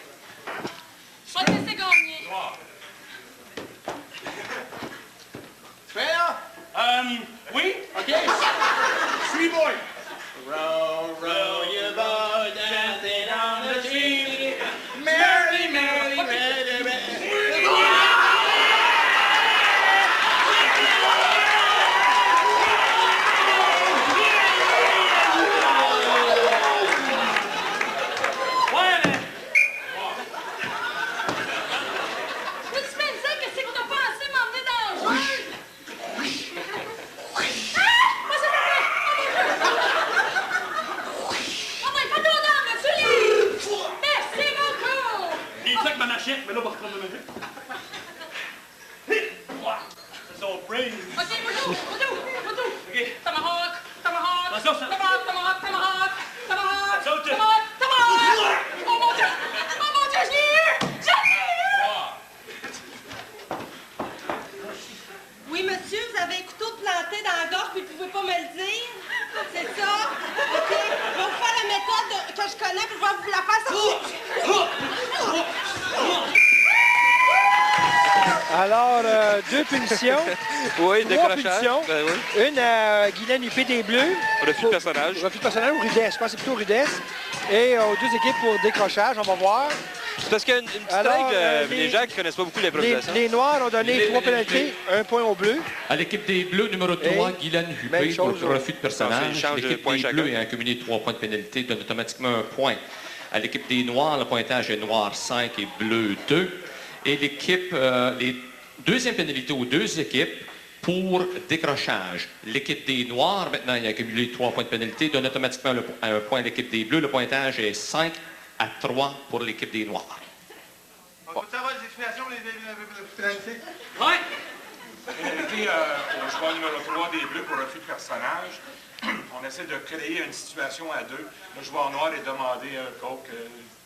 Je vais te laisser gagner. Noir. Tu fais, là? Oui? OK. Suis boy. Roll, roll your boat down on the tree. Merrily, merrily, merrily, merrily. Ouais, mais... Peux-tu me dire qu'est-ce que t'as pensé m'emmener dans le jeu? Ah! Moi, ça fait peur! Oh my God! Oh my, pas d'odeur, monsieur! Merci beaucoup! Il sac ma machette, mais là, on va reprendre ma machette. C'est son brain. OK, Boudou! OK. Tomahawk! Tomahawk! Attention, ça- Tomahawk! Tomahawk! Tomahawk! Tomahawk! Saute. Tomahawk! Tomahawk! Oh mon Dieu! Oh mon Dieu, je l'ai eu! Je l'ai eu! Noir. Oui, monsieur, vous avez un couteau planté dans la gorge puis vous pouvez pas me le dire? C'est ça? OK. Je vais vous faire la méthode que je connais puis je vais vous la faire Alors, 2 punitions. Oui, 3 décrochage. punitions. Ben oui. Une à Guylaine Huppé des Bleus. Refus de personnage. Refus de personnage ou rudesse. Je pense que c'est plutôt rudesse. Et aux 2 équipes pour décrochage. On va voir. C'est parce qu'il y a une petite Alors, règle, les- les gens qui connaissent pas beaucoup Les, l'improvisation. les Noirs ont donné 3 pénalités. 1 point aux Bleus. À l'équipe des Bleus, numéro 3, Et Guylaine même Huppé pour chose, le refus de Ça personnage. change de L'équipe point des chacun. Bleus ayant accumulé 3 points de pénalité donne automatiquement un point. À l'équipe des Noirs, le pointage est Noir 5 et Bleu 2. Et l'équipe, les deuxièmes pénalités aux 2 équipes pour décrochage. L'équipe des Noirs, maintenant, il a accumulé 3 points de pénalité, donne automatiquement un point à l'équipe des Bleus. Le pointage est 5-3 pour l'équipe des Noirs. On peut savoir les explications, les pénalités? Ouais. Pénalité au joueur numéro 3 des Bleus pour refus de personnage. On essaie de créer une situation à 2. Le joueur noir est demandé un coke,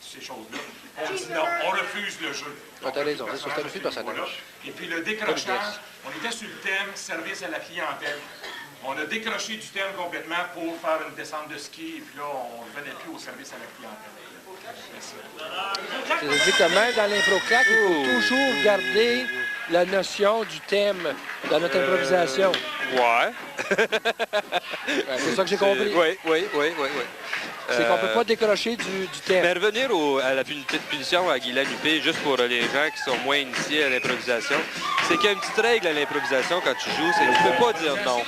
ces choses-là. On dit non, on refuse le jeu. Ah, t'as raison, c'est un refus de personnage. Voilà. Et puis le décrochage, on était sur le thème service à la clientèle. On a décroché du thème complètement pour faire une descente de ski, et puis là, on ne venait plus au service à la clientèle. C'est-à-dire que même dans l'impro-claque, il faut toujours garder la notion du thème dans notre improvisation. Ouais. C'est ça que j'ai compris. Oui. C'est qu'on ne peut pas décrocher du thème. Mais revenir à la petite punition à Guylaine Huppé, juste pour les gens qui sont moins initiés à l'improvisation, c'est qu'il y a une petite règle à l'improvisation quand tu joues, c'est que tu ne peux pas dire non.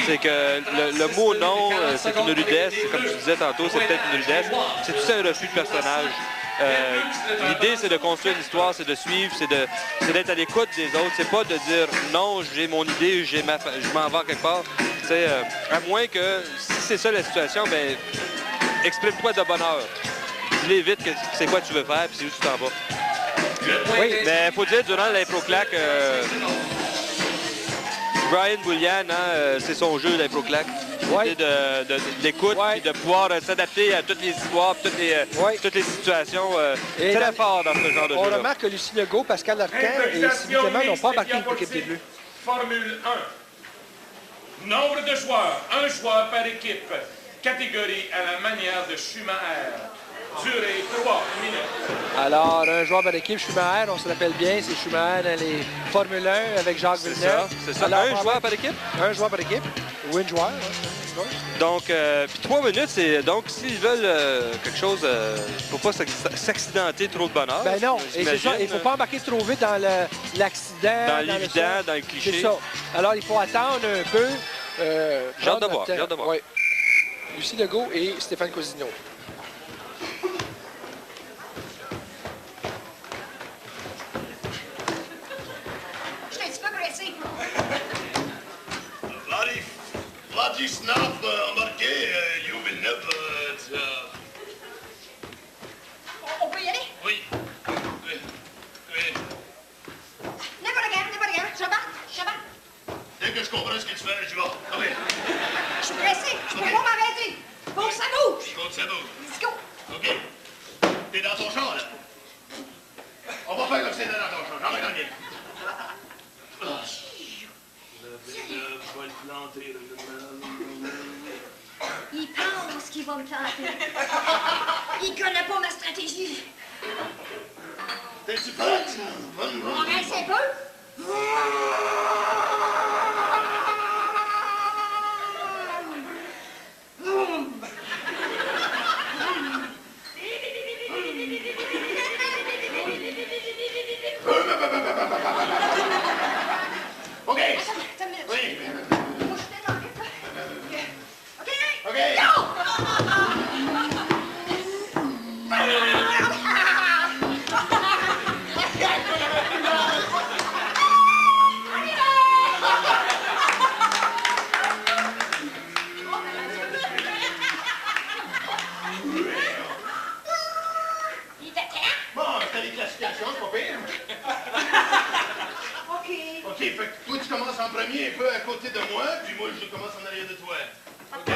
C'est que le mot non, c'est une rudesse, comme tu disais tantôt, c'est peut-être une rudesse, c'est tout ça un refus de personnage. L'idée, c'est de construire une histoire, c'est de suivre, c'est d'être à l'écoute des autres. C'est pas de dire non, j'ai mon idée, je m'en vais quelque part. À moins que, si c'est ça la situation, ben exprime-toi de bonne heure. Dis-les vite que c'est quoi tu veux faire, puis c'est où tu t'en vas. Oui, mais il faut dire, durant l'impro-claque, Brian Boulian, c'est son jeu, l'impro-claque. Ouais. De l'écoute, puis de pouvoir s'adapter à toutes les histoires, puis toutes les situations. Et Très fort dans ce genre de On jeu-là. remarque que Lucie Legault, Pascal Arcan et Sylvie Clément n'ont pas embarqué l'équipe des Bleus. Formule 1. Nombre de joueurs, 1 joueur par équipe. Catégorie à la manière de Schumacher. Durée 3 minutes. Alors, un joueur par équipe, Schumacher, on se rappelle bien, c'est Schumacher dans les Formule 1 avec Jacques Villeneuve. C'est ça. Alors, Un joueur par équipe? Un joueur par équipe. Ou une joueur. Donc, puis 3 minutes, c'est donc s'ils veulent quelque chose, faut pas s'accidenter trop de bonheur. Ben non, et c'est ça, il ne faut pas embarquer trop vite dans l'accident. Dans l'évident, dans le cliché. C'est ça. Alors, il faut attendre un peu. J'ai hâte de voir, j'ai hâte de voir. Ouais. Lucie Legault et Stéphane Cousineau. Je suis un petit peu pressé. Vladisław embarqué, you will never... On peut y aller? Oui. N'importe quand. J'embarque. Dès que je comprends ce que tu fais, je vais. Ah oui. Je suis pressé. Je peux pas m'arrêter. Faut que ça bouge. Compte ça bouge. Let's go. OK. T'es dans ton champ, là. On va faire comme c'est dans ton champ. J'en ai gagné. Va le planter, Il pense qu'il va me planter. Il connaît pas ma stratégie. T'es-tu prête? On reste un peu? OK. Attends une minute. Oui. Moi, je suis dans le OK? OK. Il était temps? Bon, t'as les classifications, c'est pas pire. OK. OK, fait que toi, tu commences en premier un peu à côté de moi, puis moi, je commence en arrière de toi. OK?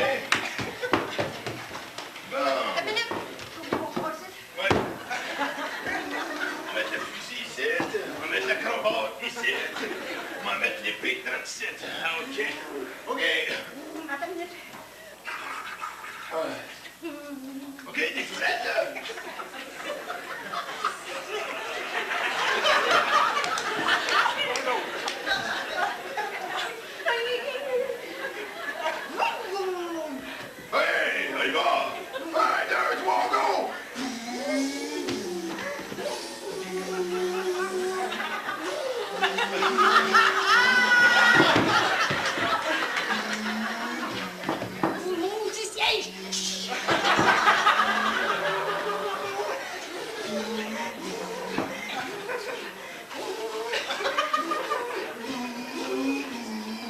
Bon. Attends une minute. On va ici. Ouais. On va mettre le fusil ici. On va mettre la cravate ici. On va mettre l'épée 37. Ah, OK. OK. Attends une minute. OK, t'es prête, là? Hey, on y va! 1, 2, 3, go! Maudit siège!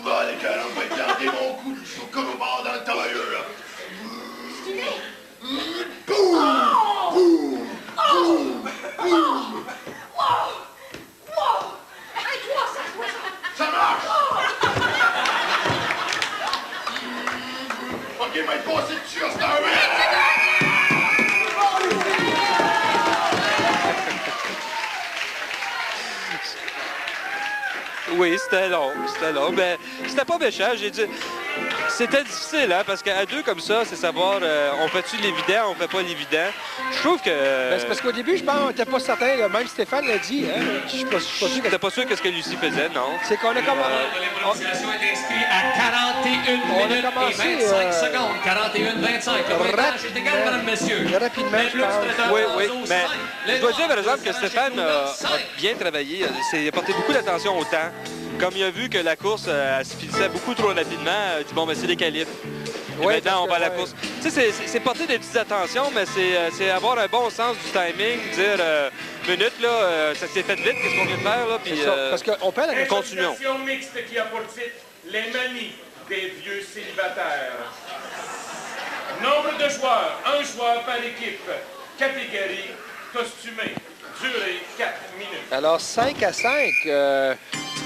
Bon, les gars, on va planter mon coup de chocobard dans le tailleur, là. Boum! Boum! Boum! Boum! Wow! Wow! Hey, toi, ça! Ça marche! OK, mais passer dessus, c'est un Oui, c'était long, mais c'était pas méchant. J'ai dit, c'était difficile, hein, parce qu'à deux comme ça, c'est savoir, on fait-tu l'évident, on fait pas l'évident. Je trouve que... Ben, c'est parce qu'au début, je pense qu'on n'était pas certain, là. Même Stéphane l'a dit, hein. Je suis pas sûr que... J'étais pas sûr que ce que Lucie faisait, non. C'est qu'on a commencé... L'improvisation est inscrite à 41 minutes commencé, et 25 secondes. 41-25. Le pointage est égal, mesdames, messieurs. Rapidement, je pense. Oui, mais je dois dire, par exemple, que Stéphane a bien travaillé. Il a porté beaucoup d'attention au temps. Comme il a vu que la course elle se finissait beaucoup trop rapidement, il a dit, bon, ben, c'est des qualifs. Et Ouais, maintenant, on va à la ouais. course. Tu sais, c'est porter des petites attentions, mais c'est avoir un bon sens du timing, dire, minute, là, ça s'est fait vite, qu'est-ce qu'on vient de faire, là, puis C'est ça, parce qu'on perd la... continuons. Improvisation mixte qui a pour titre Les manies des vieux célibataires. Nombre de joueurs, 1 joueur par équipe. Catégorie costumée. Durée 4 minutes. Alors, 5 à 5, il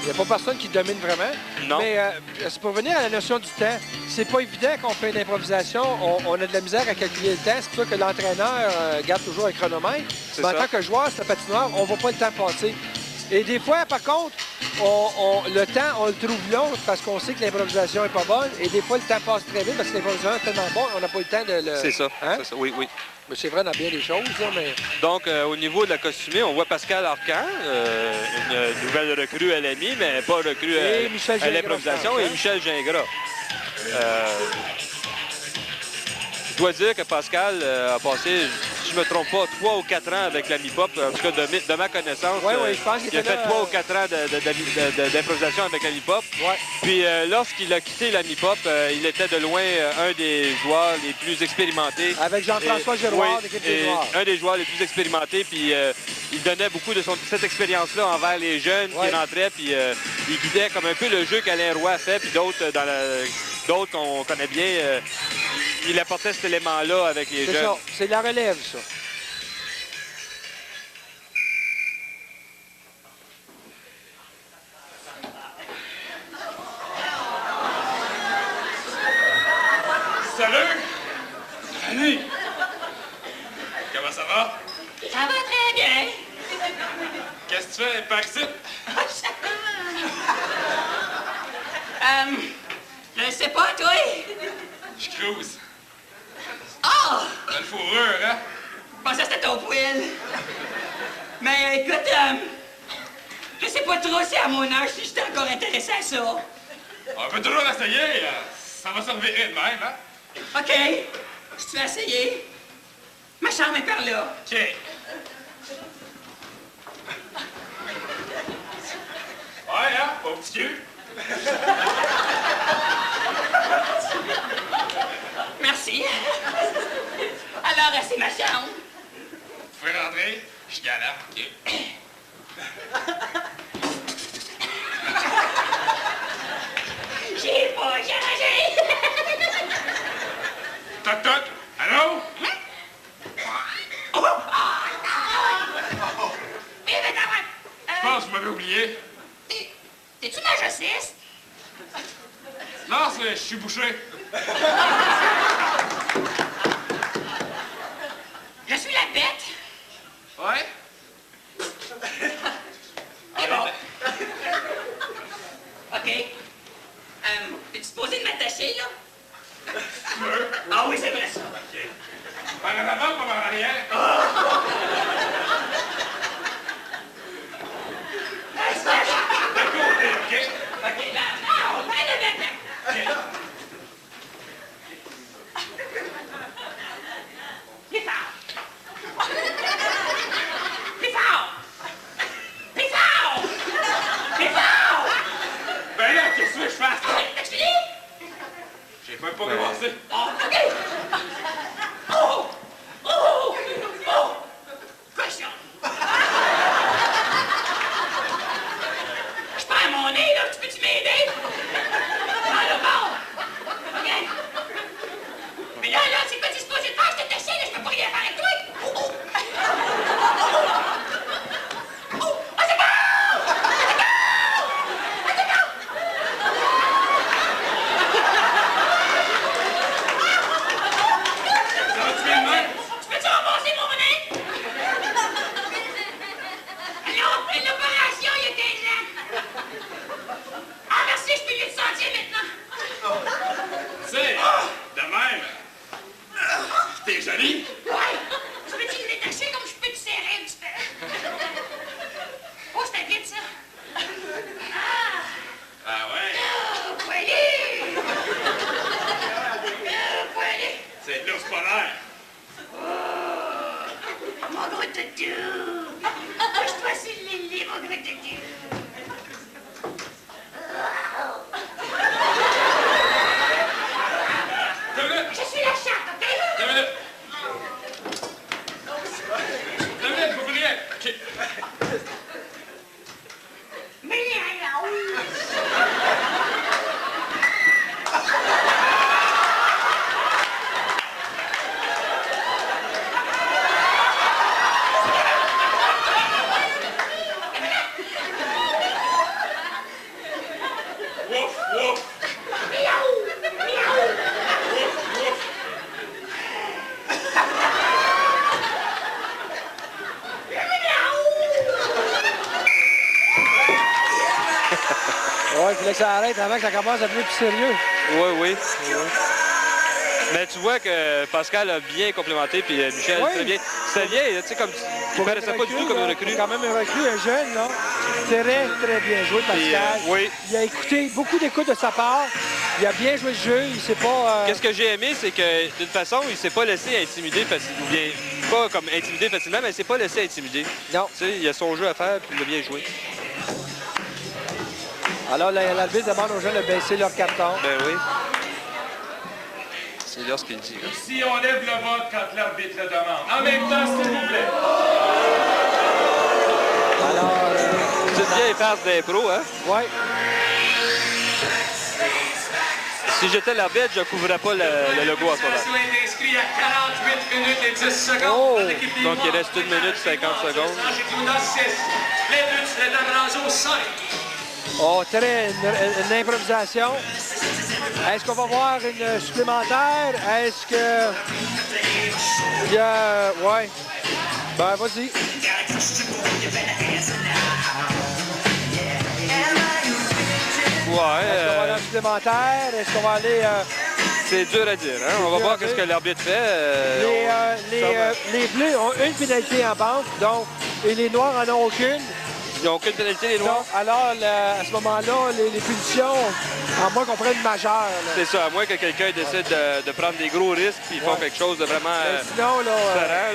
n'y a pas personne qui domine vraiment. Non. Mais c'est pour revenir à la notion du temps. C'est pas évident qu'on fait une improvisation. On a de la misère à calculer le temps. C'est pour ça que l'entraîneur garde toujours un chronomètre. C'est Mais en ça. tant que joueur, c'est la patinoire, on ne voit pas le temps passer. Et des fois, par contre, le temps, on le trouve long parce qu'on sait que l'improvisation n'est pas bonne. Et des fois, le temps passe très vite parce que l'improvisation est tellement bonne, on n'a pas eu le temps de le... C'est ça, Hein? c'est ça, oui, oui. Mais c'est vrai dans bien des choses, là, mais... Donc, au niveau de la costumée, on voit Pascal Arcan, une nouvelle recrue à l'AMI, mais pas recrue Et Michel à Gingras, l'improvisation, je pense, et hein? Michel Gingras. Je dois dire que Pascal a passé, si je ne me trompe pas, 3 ou 4 ans avec la MIPOP. En tout cas, de ma connaissance, Oui, je pense qu'il il a était fait là, 3 ou 4 ans d'improvisation avec la MIPOP. Ouais. Puis lorsqu'il a quitté la MIPOP, il était de loin un des joueurs les plus expérimentés. Avec Jean-François Et- Giroir, oui, d'équipe et des Noirs. un des joueurs les plus expérimentés, puis il donnait beaucoup de cette expérience-là envers les jeunes Ouais. qui rentraient, puis il guidait comme un peu le jeu qu'Alain Roy a fait, puis d'autres d'autres qu'on connaît bien, il apportait cet élément-là avec les C'est jeunes. ça, c'est la relève, ça. Salut! Salut! Comment ça va? Ça va très bien. Qu'est-ce que tu fais, Paxit? Je sais pas, toi. Je cruise. Belle fourrure, hein? Je pensais que c'était ton poil. Mais écoute, je sais pas trop si à mon âge, si j'étais encore intéressé à ça. On peut toujours essayer. Ça va se revirer de même, hein? OK. Si tu veux essayer, ma chambre est par là. OK. Ouais, hein? Pas au petit cul. Merci. Alors, c'est ma chambre. Vous pouvez rentrer? Je suis galant. OK. J'ai pas changé. Toc, toc. Allô? Je pense que vous m'avez oublié. T'es-tu magiciste? Non, je suis bouché. Je suis la bête. Ouais? C'est bon. OK. T'es supposé de m'attacher, là? Tu veux? Ah oui, c'est vrai, ça. OK. Par en avant, pas par en arrière. De côté, OK? OK, là, non, pas de bête. OK. Plus fort. Plus fort. Plus fort. Plus fort. Ben là, qu'est-ce que tu veux que je fasse? T'as fini? J'ai même pas commencé. Oh, OK. Oh. Oh. Oh. Cochon. Je perds mon nez, là. Tu peux-tu m'aider? Dans le bord. OK. Mais là, c'est quoi tu es supposé de faire? Je t'ai taché, là. Je peux pas rien faire avec toi. Oh, oh. Oh, oh, c'est bon! Ça va-tu bien de même? Tu peux-tu ramasser mon nez? Alors, on fait l'opération il y a 15 ans. Ah, merci, je peux mieux te sentir maintenant. Tu sais, de même. T'es jolie? Ouais. Tu peux-tu me détacher comme je peux te serrer un petit peu? Oh, c'était vite, ça. Ah, Ah ouais? poilu. Poilu. C'est de l'ours polaire. Mon gros toutou. Couche-toi sur le lit, mon gros toutou. Deux minutes. Je suis la chatte, OK? 2 minutes. 2 minutes, vous voulez? OK. Wouf, wouf. Wouf, wouf. Ouais, il fallait que ça arrête avant que ça commence à devenir plus sérieux. Oui, oui. Mais tu vois que Pascal a bien complémenté, puis Michel, Oui. très bien. C'était bien, tu sais, comme tu ne paraissais pas du tout comme un recrue. Quand même un recrue, un jeune, là. Très, très bien joué, Puis, Pascal. oui. Il a écouté beaucoup d'écoute de sa part. Il a bien joué le jeu. Il s'est pas... Qu'est-ce que j'ai aimé, c'est que d'une façon, il s'est pas laissé intimider facilement, ou bien pas comme intimider facilement, mais il s'est pas laissé intimider. Non. Tu sais, il a son jeu à faire, puis il a bien joué. Alors, l'arbitre demande aux jeunes de baisser leur carton. Ben oui. C'est là ce qu'il dit. Là. Ici, on lève le vote quand l'arbitre le demande. En même temps, s'il vous plaît. Alors, C'est bien les farces d'impro, hein? ouais. Si j'étais l'arbitre, je ne couvrais pas le logo à ce moment. est inscrit à 48 minutes et 10 secondes. Oh! Dans l'équipe Donc, il Limoges, reste 1 minute 50 secondes. Saint-Gildas 6. Les buts, les D'Ambrazo 5. Oh, une improvisation. Est-ce qu'on va voir une supplémentaire? Est-ce que... Il y a... Ouais. Ben, vas-y. Ouais. Est-ce qu'on va aller en supplémentaire? Est-ce qu'on va aller... C'est dur à dire. Hein? On va voir ce que l'arbitre fait. Les Bleus ont une pénalité en banque, donc, et les Noirs n'en ont aucune. Ils n'ont aucune pénalité, les Noirs? Donc, alors, à ce moment-là, les punitions, à moins qu'on prenne majeure. C'est ça, à moins que quelqu'un décide de prendre des gros risques puis ils font quelque chose de vraiment sinon, là, différent.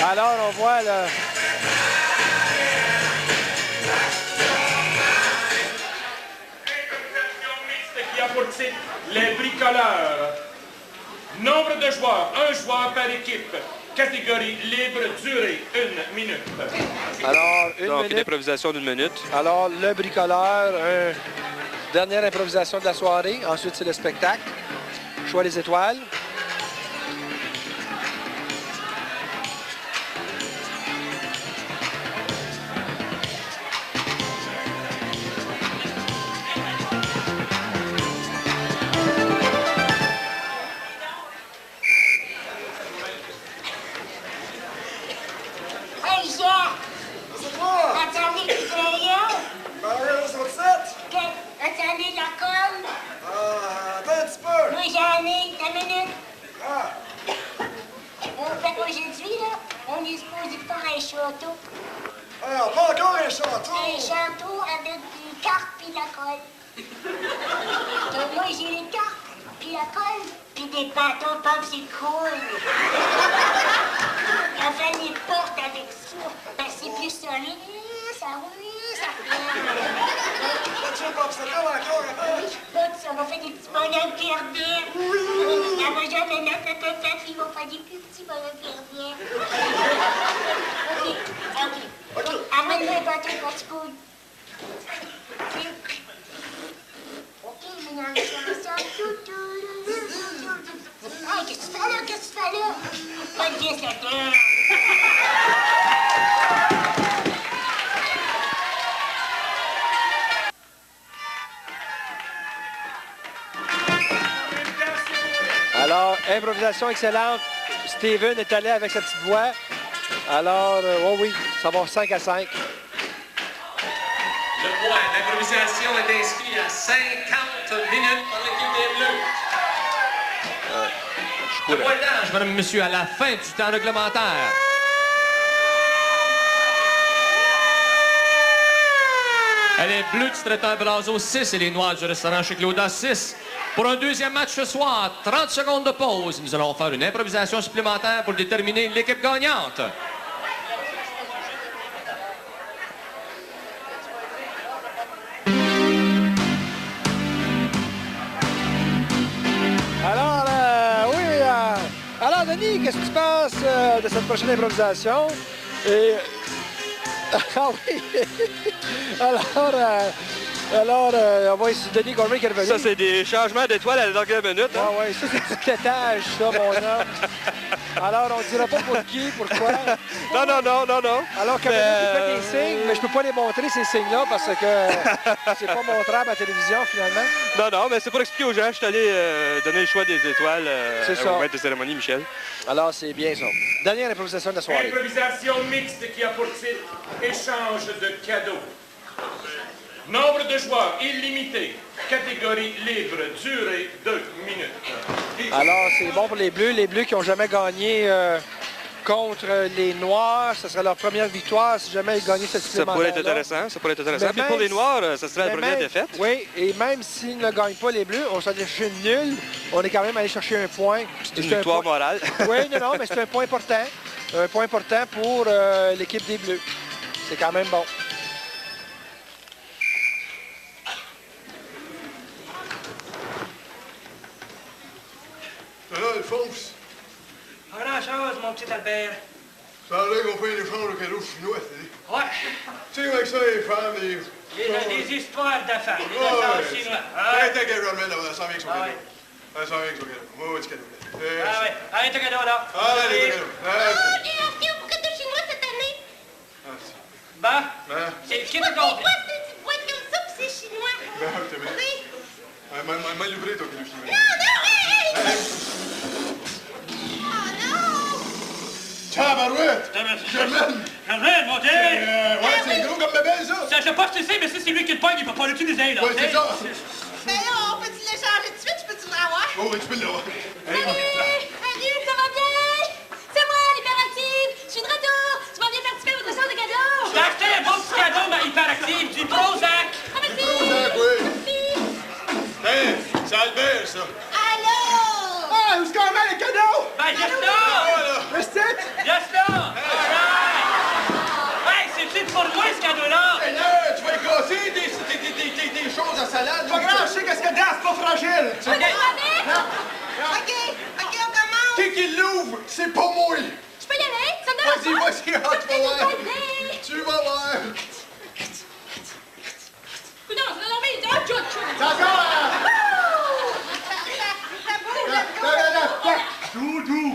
Alors, on voit, là... Qui a pour titre les bricoleurs. Nombre de joueurs, un joueur par équipe. Catégorie libre, durée 1 minute. Alors, une improvisation d'1 minute. Alors, le bricoleur, dernière improvisation de la soirée. Ensuite, c'est le spectacle. Choix des étoiles. Attendez, la colle. Attends un petit peu. Moi, j'en ai, 2 minutes. Aujourd'hui, là, on est supposé faire un château. Ah, pas encore un château. Un château avec des cartes puis la colle. Donc, moi, j'ai les cartes puis la colle puis des bâtons popsicle. On fait les portes avec ça. Ben, c'est plus solide. Ça roule, ça Tu veux pas encore on va faire des petits bonhommes pervers. On va jamais mettre le pépé, puis on va faire des plus petits bonhommes pervers. OK. Amène-moi un bâton popsicle. OK, je vais dans ça. Hey, qu'est-ce que tu fais là? Qu'est-ce que tu fais là? Pas de vis là-dedans. Alors, improvisation excellente. Steven est allé avec sa petite voix. Alors, oui, ça va 5 à 5. Le point d'improvisation est inscrit à 50 minutes par l'équipe des Bleus. Le pointage, madame et monsieur, à la fin du temps réglementaire. Les Bleus du traiteur Brazo 6 et les Noirs du restaurant chez Claudia 6. Pour un deuxième match ce soir, 30 secondes de pause. Nous allons faire une improvisation supplémentaire pour déterminer l'équipe gagnante. Alors, alors, Denis, qu'est-ce que tu penses de cette prochaine improvisation? Et... Ah oui! Alors, on va essayer Denis Gormley qui est revenu. Ça, c'est des changements d'étoiles à la dernière minute. Ah oui, ça, c'est du pétage, ça, mon homme. Alors, on ne dira pas pour qui, pourquoi. Non. Alors, quand il fait des signes, mais je peux pas les montrer, ces signes-là, parce que c'est pas montrable à la télévision, finalement. Non, mais c'est pour expliquer aux gens. Je suis allé donner le choix des étoiles au maître de cérémonie, Michel. Alors, c'est bien ça. Dernière improvisation de la soirée. Improvisation mixte qui a pour titre échange de cadeaux. Nombre de joueurs illimité. Catégorie libre. Durée 2 minutes. Alors, c'est bon pour les Bleus. Les Bleus qui n'ont jamais gagné contre les Noirs. Ce serait leur première victoire si jamais ils gagnaient cette supplémentaire. Ça pourrait être intéressant. Puis pour les Noirs, ça serait la première défaite. Oui, et même s'ils ne gagnent pas les Bleus, on s'est chercher une nulle. On est quand même allé chercher un point. C'est une victoire morale. Oui, non, mais c'est un point important. Un point important pour l'équipe des Bleus. C'est quand même bon. Ça là, Alphonse? Pas grand-chose, mon petit Albert. Ça a l'air qu'on fait un échange de cadeaux chinois, c'est dit. Ouais. Tu sais, avec ça, les femmes, les... Des histoires d'affaires, des affaires chinois. T'inquiète qu'elle ramène, là, 100 000 son cadeau. 100 000 son cadeau. Moi, petit cadeau. Ah ouais, arrête ton cadeau, là. Allez, ton cadeau. Oh, j'ai acheté beaucoup de chinois cette année. Bah, c'est qui te compte? Pourquoi tu bois comme ça pis c'est chinois? t'es bien. Oui. M'a livré, toi, cadeau chinois. Non, hey! Oh non! Tabarouette! Germaine, mon Dieu! Ouais, c'est gros comme bébé, ça! Je sais pas ce que c'est, mais si c'est lui qui le pogne, il peut pas l'utiliser, là. Ouais, c'est ça! Mais là, on peut-tu changer de suite, je peux-tu l'avoir? Oh, oui, tu peux l'avoir. Hey, Salut, ça va bien? C'est moi, l'hyperactive. Je suis de retour. Tu m'en viens participer à votre séance de cadeaux. J'ai acheté un beau petit cadeau, ma hyperactive, du Prozac. Ah, merci. Prozac, oui. Hey, c'est Albert, ça. Allô? Ah, où est-ce qu'on met les cadeaux? Ben, juste là. Le stick? Juste là. All right. Hey, c'est-tu pour moi, ce cadeau-là? Hey, là, tu vas écraser des choses à salade. Pas grave, je sais qu'est-ce que dedans, c'est pas fragile. On est avec? OK, on commence. Qui l'ouvre? C'est pas moi. Je peux y aller? Ça me dérange pas? Vas-y, ah, tu vas voir. Tu vas voir. Non, c'est non, mais un tchou-tchou. C'est encore... Ça bouge, Doudou.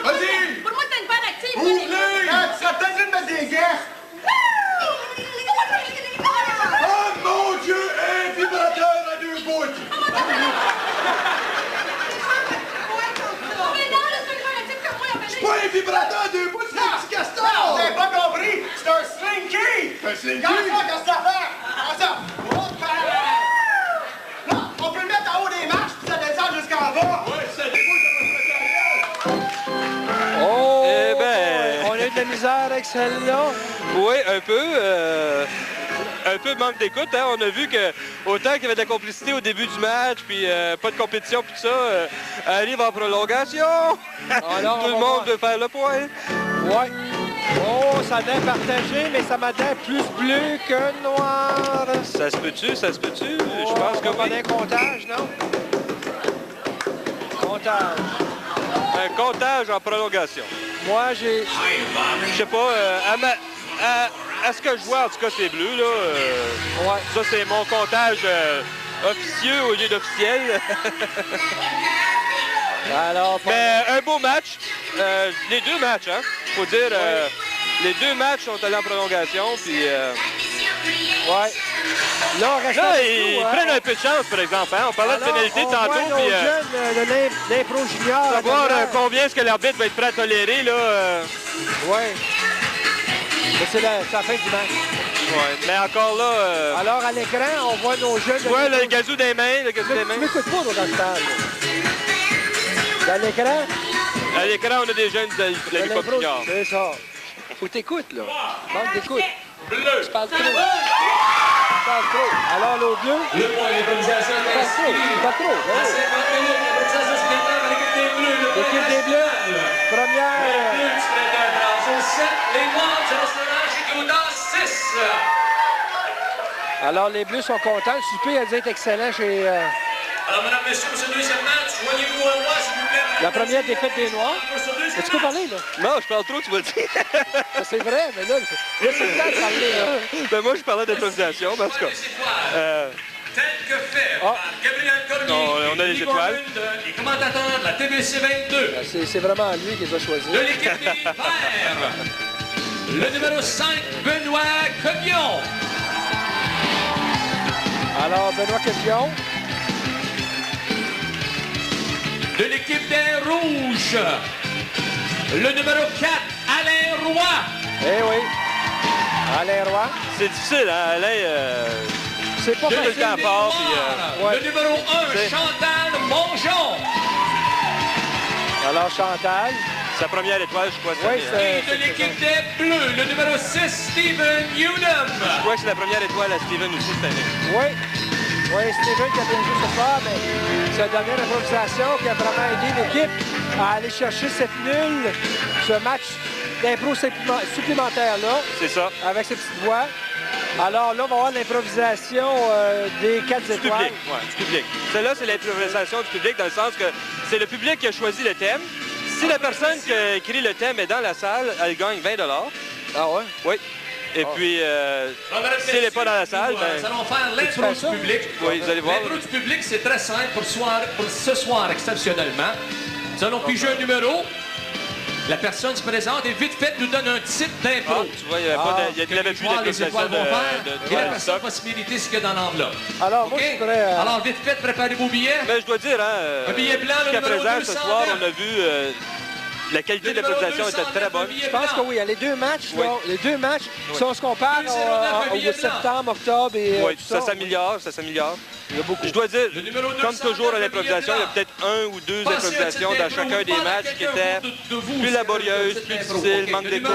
Vas-y. Pour moi, t'as une paire active. Ouvre-les. Tu serais peut-être dû me mettre des gants. Oh mon Dieu, un vibrateur à 2 bouts. Mais non, là, c'est une paire active comme moi, en fait. Pas un vibrateur à 2 bouts, c'est un petit castor. T'as pas compris? C'est un slinky. Un slinky? Regarde ça, qu'est-ce que ça fait? Regarde ça. Non, on peut le mettre en haut des marches, puis ça descend jusqu'en bas. Ouais, ça débouche dans votre matériel. Oh! Eh ben- On a eu de la misère avec celle-là. Oui, un peu. Un peu manque d'écoute. Hein? On a vu que autant qu'il y avait de la complicité au début du match, puis pas de compétition, puis tout ça, arrive en prolongation. Alors, Tout le on va monde voir. veut faire le point. Ouais. Oh, ça vient partagé, mais ça m'a l'air plus bleu que noir. Ça se peut-tu? Ça se peut-tu? Oh, Je pense que on va oui. faire un comptage, non? Comptage. Un comptage en prolongation. Moi, j'ai... Je sais pas, à ce que je vois, en tout cas, c'est bleu, là. Ouais. Ça, c'est mon comptage officieux au lieu d'officiel. Alors, Mais un beau match. Les deux matchs, hein. Faut dire, les deux matchs sont allés en prolongation, puis... ouais. Là, on reste Là, avec ils nous, hein. prennent un peu de chance, par exemple. Hein? On parlait de Alors, pénalité on tantôt, voit nos puis jeunes de l'impro junior. savoir derrière. combien est-ce que l'arbitre va être prêt à tolérer, là. Ouais. Mais c'est la fin du match. Ouais. Mais encore là, Alors, à l'écran, on voit nos jeunes... tu vois le gazou des mains, le gazou des Tu mains. m'écoutes pas, toi, dans le stade. Dans l'écran, À l'écran, on a des jeunes de la Ligue l'impro, junior. c'est ça. Faut t'écouter, là. Manque d'écoute. Bleu. Tu parles trop. Tu parles trop. Alors, l'eau bleue, Le point d'improvisation tu est parles trop. inscrit. Tu parles trop. À Oh. 50 minutes, l'improvisation supplémentaire à l'équipe des Bleus. Le point L'équipe des Bleus, national. première... Les Bleus du secrétaire Trans 7, les Noirs du restaurant chez Gouda 6. Alors, les Bleus sont contents. Le souper a dû être excellent chez... Alors, mesdames, messieurs, pour ce deuxième match, joignez-vous à moi, s'il vous plaît. La première défaite des Noirs. Mais tu peux parler, là. Non, je parle trop, tu vas le dire. Ça, c'est vrai, mais là, c'est le temps de parler, là. Ben moi, je parlais d'improvisation, mais en tout cas. Tel que fait par Gabriel Cormier. Non, on a les Nick étoiles. Ormond, les commentateurs de la TBC 22. C'est vraiment lui qui les a choisis. De l'équipe des Verts, le numéro 5, Benoît Cognon. Alors, Benoît Quevillon. De l'équipe des Rouges, le numéro 4, Alain Roy. Eh oui. Alain Roy. C'est difficile, hein, Alain? C'est pas Deux facile. le temps Des fort, Noirs, puis... ouais. le numéro 1, C'est- Chantal Mongeon. Alors, Chantal. Sa première étoile, je crois, cette Oui, année, hein. Et de l'équipe des Bleus, le numéro 6, Steven Newham. Je crois que c'est la première étoile à Steven aussi cette année. Oui. Oui, Steven qui a bien joué ce soir, mais sa dernière improvisation qui a vraiment aidé l'équipe à aller chercher cette nulle, ce match d'impro supplémentaire-là, C'est ça. avec ses petites voix. Alors là, on va voir l'improvisation des 4 Du étoiles. public, ouais, du public. Celle-là, c'est l'improvisation du public dans le sens que c'est le public qui a choisi le thème. Si la personne qui a écrit le thème est dans la salle, elle gagne 20 $. Ah ouais? Oui. Et puis, si elle n'est pas dans la salle, Nous ben, allons faire l'intro faire du ça? public. Oui, vous allez voir. L'intro du public, c'est très simple pour ce soir exceptionnellement. Nous allons piger un numéro. La personne se présente et vite fait nous donne un titre ah, d'impro. tu vois, il n'y avait plus Voir les étoiles vont faire. Et la personne stock. va se mériter ce qu'il y a dans l'enveloppe. Alors, OK? moi, je suis prêt à... Alors, vite fait, préparez vos billets. Mais je dois dire, hein, Un billet blanc, le jusqu'à numéro présent, ce 220. soir, on a vu la qualité Le de numéro l'improvisation 220, était très bonne. le billet Je pense que oui, les deux matchs, là, les deux matchs, si on se compare 2,09 au billet blanc. septembre, octobre et Oui, tout ça s'améliore, ça s'améliore. Il y a beaucoup. Je dois dire, Le numéro comme 909, toujours à l'improvisation, il y a peut-être un ou deux Passez improvisations à dans titre chacun des d'impro, matchs qui étaient plus laborieuses, plus difficiles, manque d'écoute,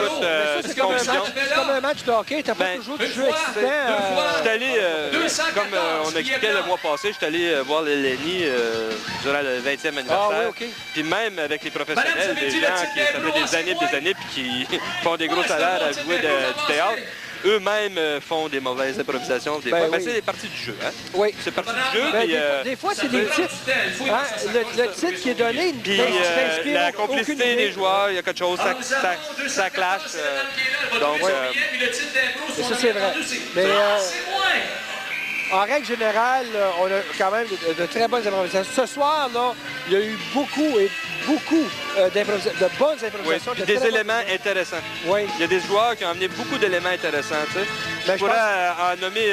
C'est comme, c'est comme un match de hockey, t'as pas Ben, toujours une du jeu fois, excitant. deux fois. J'étais allé, 214, comme on expliquait le mois passé, j'étais allé voir les Lenny durant le 20e anniversaire. Ah oui, OK. Puis même avec les Madame, professionnels, ça veut des dire gens le qui, titre ça d'impro, fait des années et des années, puis qui font des gros salaires à jouer du théâtre, eux-mêmes font des mauvaises improvisations. Des Ben fois. oui. Ben, c'est partie du jeu. Hein? Oui. C'est partie du jeu. Ben, Puis, des fois, c'est des titres. Hein, le titre qui est donné, il puis, t'inspire la aucune complicité idée. des joueurs, il y a quelque chose, ça clash. Donc, Et ça, c'est vrai. Mais en règle générale, on a quand même de très bonnes improvisations. Ce soir, là, il y a eu beaucoup de bonnes oui, improvisations. puis de des très bonnes- éléments intéressants. Oui. Il y a des joueurs qui ont amené beaucoup d'éléments intéressants. Tu sais. Ben, Je je pourrais en nommer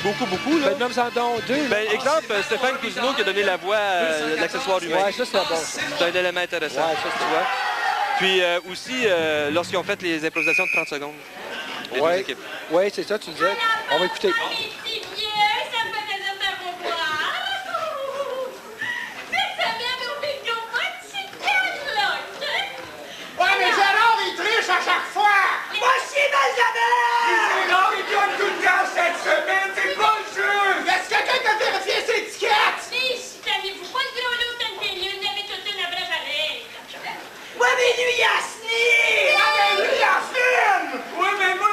beaucoup. Là. Ben, nomme-en donc deux. Ben, exemple, Stéphane Cousineau qui a donné la voix à l'accessoire humain. Ouais, ça, c'est bon, ça. C'est un élément intéressant. Ouais, ça, c'est tu vois. Puis aussi, lorsqu'ils ont fait les improvisations de 30 secondes. Les deux Oui, équipes. ouais, c'est ça, tu disais. On va écouter. Les petits vieux, ça me fait plaisir de vous voir. Cette semaine, au bingo, pas de chicken, là, OK? Ouais, mais Gérard, il triche à chaque fois! Moi, je suis Benjamin! Gérard, il gagne tout le temps cette semaine, c'est pas le jeu! Est-ce que quelqu'un qui a vérifié ses étiquettes? Mais chicanez-vous pas le gros lot de Tanneville, vous avez toute une après pareil. Ouais, mais lui, il a snié! Ouais, mais lui, il a fume! Ouais, mais moi,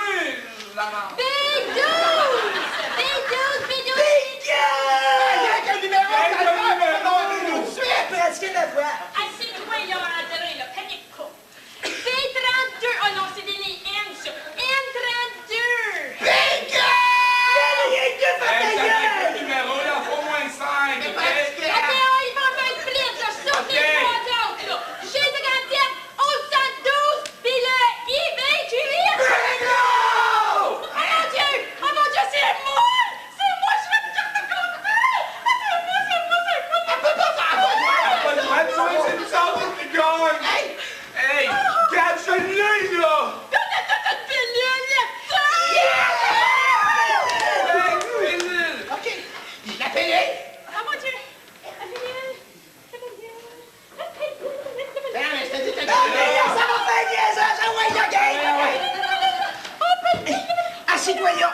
la merde. B12! B12! Avec un numéro, tout de suite! Presque la voix! Assieds-toi, là, André, là, panique pas. B32! Oh non, c'est des les N, ça. N32! Bingo! Ok, numéro, là, faut au moins 5, OK? oh, il va en faire une blitz, là, saute les trois autres, là. G57, 1112, puis le IB8! Bingo! Oh mon Dieu! Oh mon Dieu, c'est moi! C'est moi, je vais te carte de contrôle! C'est moi! Elle peut pas faire pas de droit de jouer, c'est nous autres qui gagnent! Hey! Regarde, je l'ai, là! On a toute une pilule, là! OK, la pilule! Oh mon Dieu! La pilule! La pilule! La pilule! Ben, mais je te dis, t'as gagné! Ça va faire niaisage! Ah ouais, il a gagné! Assis-toi là!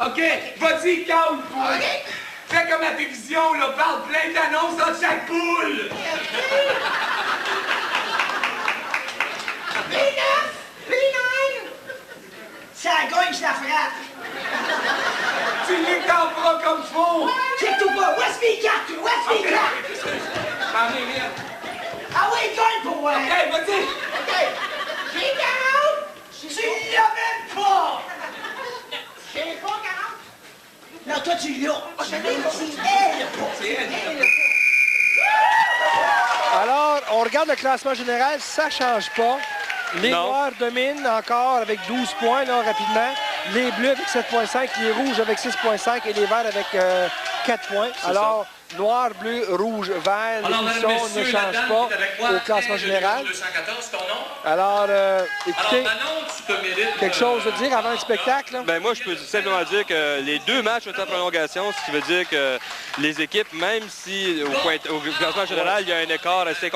OK, vas-y, calme-toi. OK? Fais comme la télévision, là, parle plein d'annonces dans chaque poule. P9! Ça gagne, je la frappe! Tu l'écamperas comme faut. Check tout pas! Où est-ce mes cartes? Où est-ce mes cartes? J'en ai rien. Ah ouais, gagne pour moi! OK, vas-y. OK! J'ai 40! Tu l'as même pas! J'ai pas 40? Non, toi, tu l'as! Je l'ai dit, elle pas! C'est elle. Alors, on regarde le classement général, ça change pas. Les Non. Noirs dominent encore avec 12 points, là, rapidement. Les Bleus avec 7,5, les Rouges avec 6,5 et les Verts avec 4 points. Alors, Noir, Bleu, Rouge, Vert, les Alors, mesdames, positions ne messieurs, la changent dame pas qui est avec moi au classement est le général. numéro 214, ton nom? Alors, Alors, écoutez, Manon, tu te mérites... quelque chose à dire avant le spectacle? Là? Ben moi, je peux simplement dire que les deux matchs ont été en prolongation, ce qui veut dire que les équipes, même si au classement général, il y a un écart assez...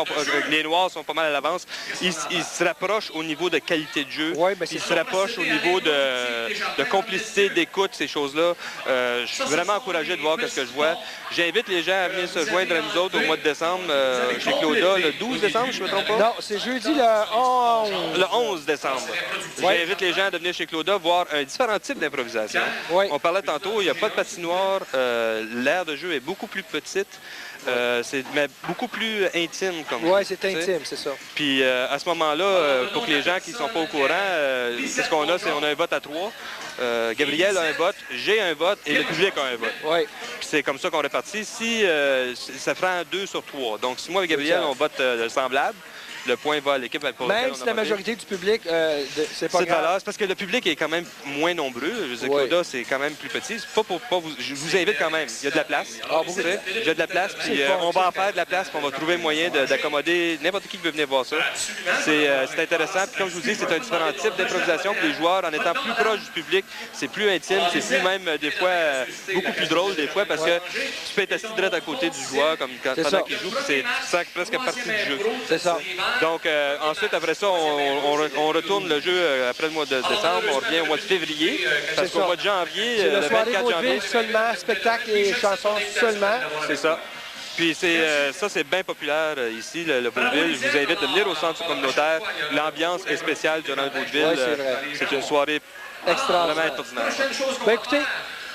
les Noirs sont pas mal à l'avance, ils se rapprochent au niveau de qualité de jeu, Ouais, ben, c'est ils se ça. rapprochent au niveau de complicité, d'écoute, ces choses-là. Je suis vraiment encouragé de voir ce que je vois. J'invite les gens à venir se joindre à nous autres au mois de décembre, chez Claudia, le 12 décembre, je ne me trompe pas? Non, c'est jeudi le 11. Le 11 décembre. Ouais. J'invite les gens à venir chez Claudia voir un différent type d'improvisation. Ouais. On parlait tantôt, il n'y a pas de patinoire, l'aire de jeu est beaucoup plus petite, mais beaucoup plus intime. Oui, c'est intime, c'est ça. Puis à ce moment-là, pour que les gens qui ne sont pas au courant, c'est ce qu'on a, c'est on a un vote à 3. Gabriel a un vote, j'ai un vote et le public a un vote. Oui. Puis c'est comme ça qu'on répartit. Si ça prend 2 sur 3. Donc si moi et Gabriel, on vote semblable, le point va à l'équipe pour laquelle Même on si a la voté. majorité du public, c'est pas C'est grave. alors, c'est parce que le public est quand même moins nombreux. Je veux dire, Oui. Coda, c'est quand même plus petit. C'est pas pour pas vous... Je vous invite quand même. Il y a de la place. beaucoup. Il y a de la place. Puis C'est fun, on va en faire de la place. Puis on va trouver moyen d'accommoder n'importe qui veut venir voir ça. C'est intéressant. Puis comme je vous dis, c'est un différent type d'improvisation. Puis les joueurs, en étant plus proches du public, c'est plus intime. C'est plus même, des fois, beaucoup plus drôle des fois parce que tu peux être assis direct à côté du joueur comme pendant qu'il joue. Puis tu sens presque partie du jeu. C'est ça. Donc, ensuite, après ça, on retourne le jeu après le mois de décembre. On revient au mois de février. Parce C'est qu'au ça. mois de janvier, C'est le la soirée 24 janvier, vaudeville seulement, spectacle et chansons seulement. c'est ça. Puis ça, c'est bien populaire ici, le vaudeville. Je vous invite à venir au centre communautaire. L'ambiance est spéciale durant le vaudeville. Oui, c'est vrai. C'est une soirée Extraordinaire. vraiment extraordinaire. Ben écoutez,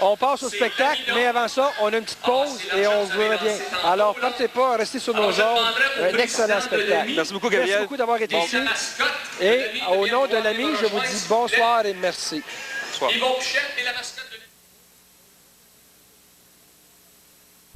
on passe au spectacle, mais avant ça, on a une petite pause et on vous revient. Alors, partez pas, restez sur nos ondes. Un excellent spectacle. Merci beaucoup, Gabriel. Merci beaucoup d'avoir été ici. Et au nom de l'ami, je vous dis bonsoir et merci. Bonsoir. Yvon Pichette et la mascotte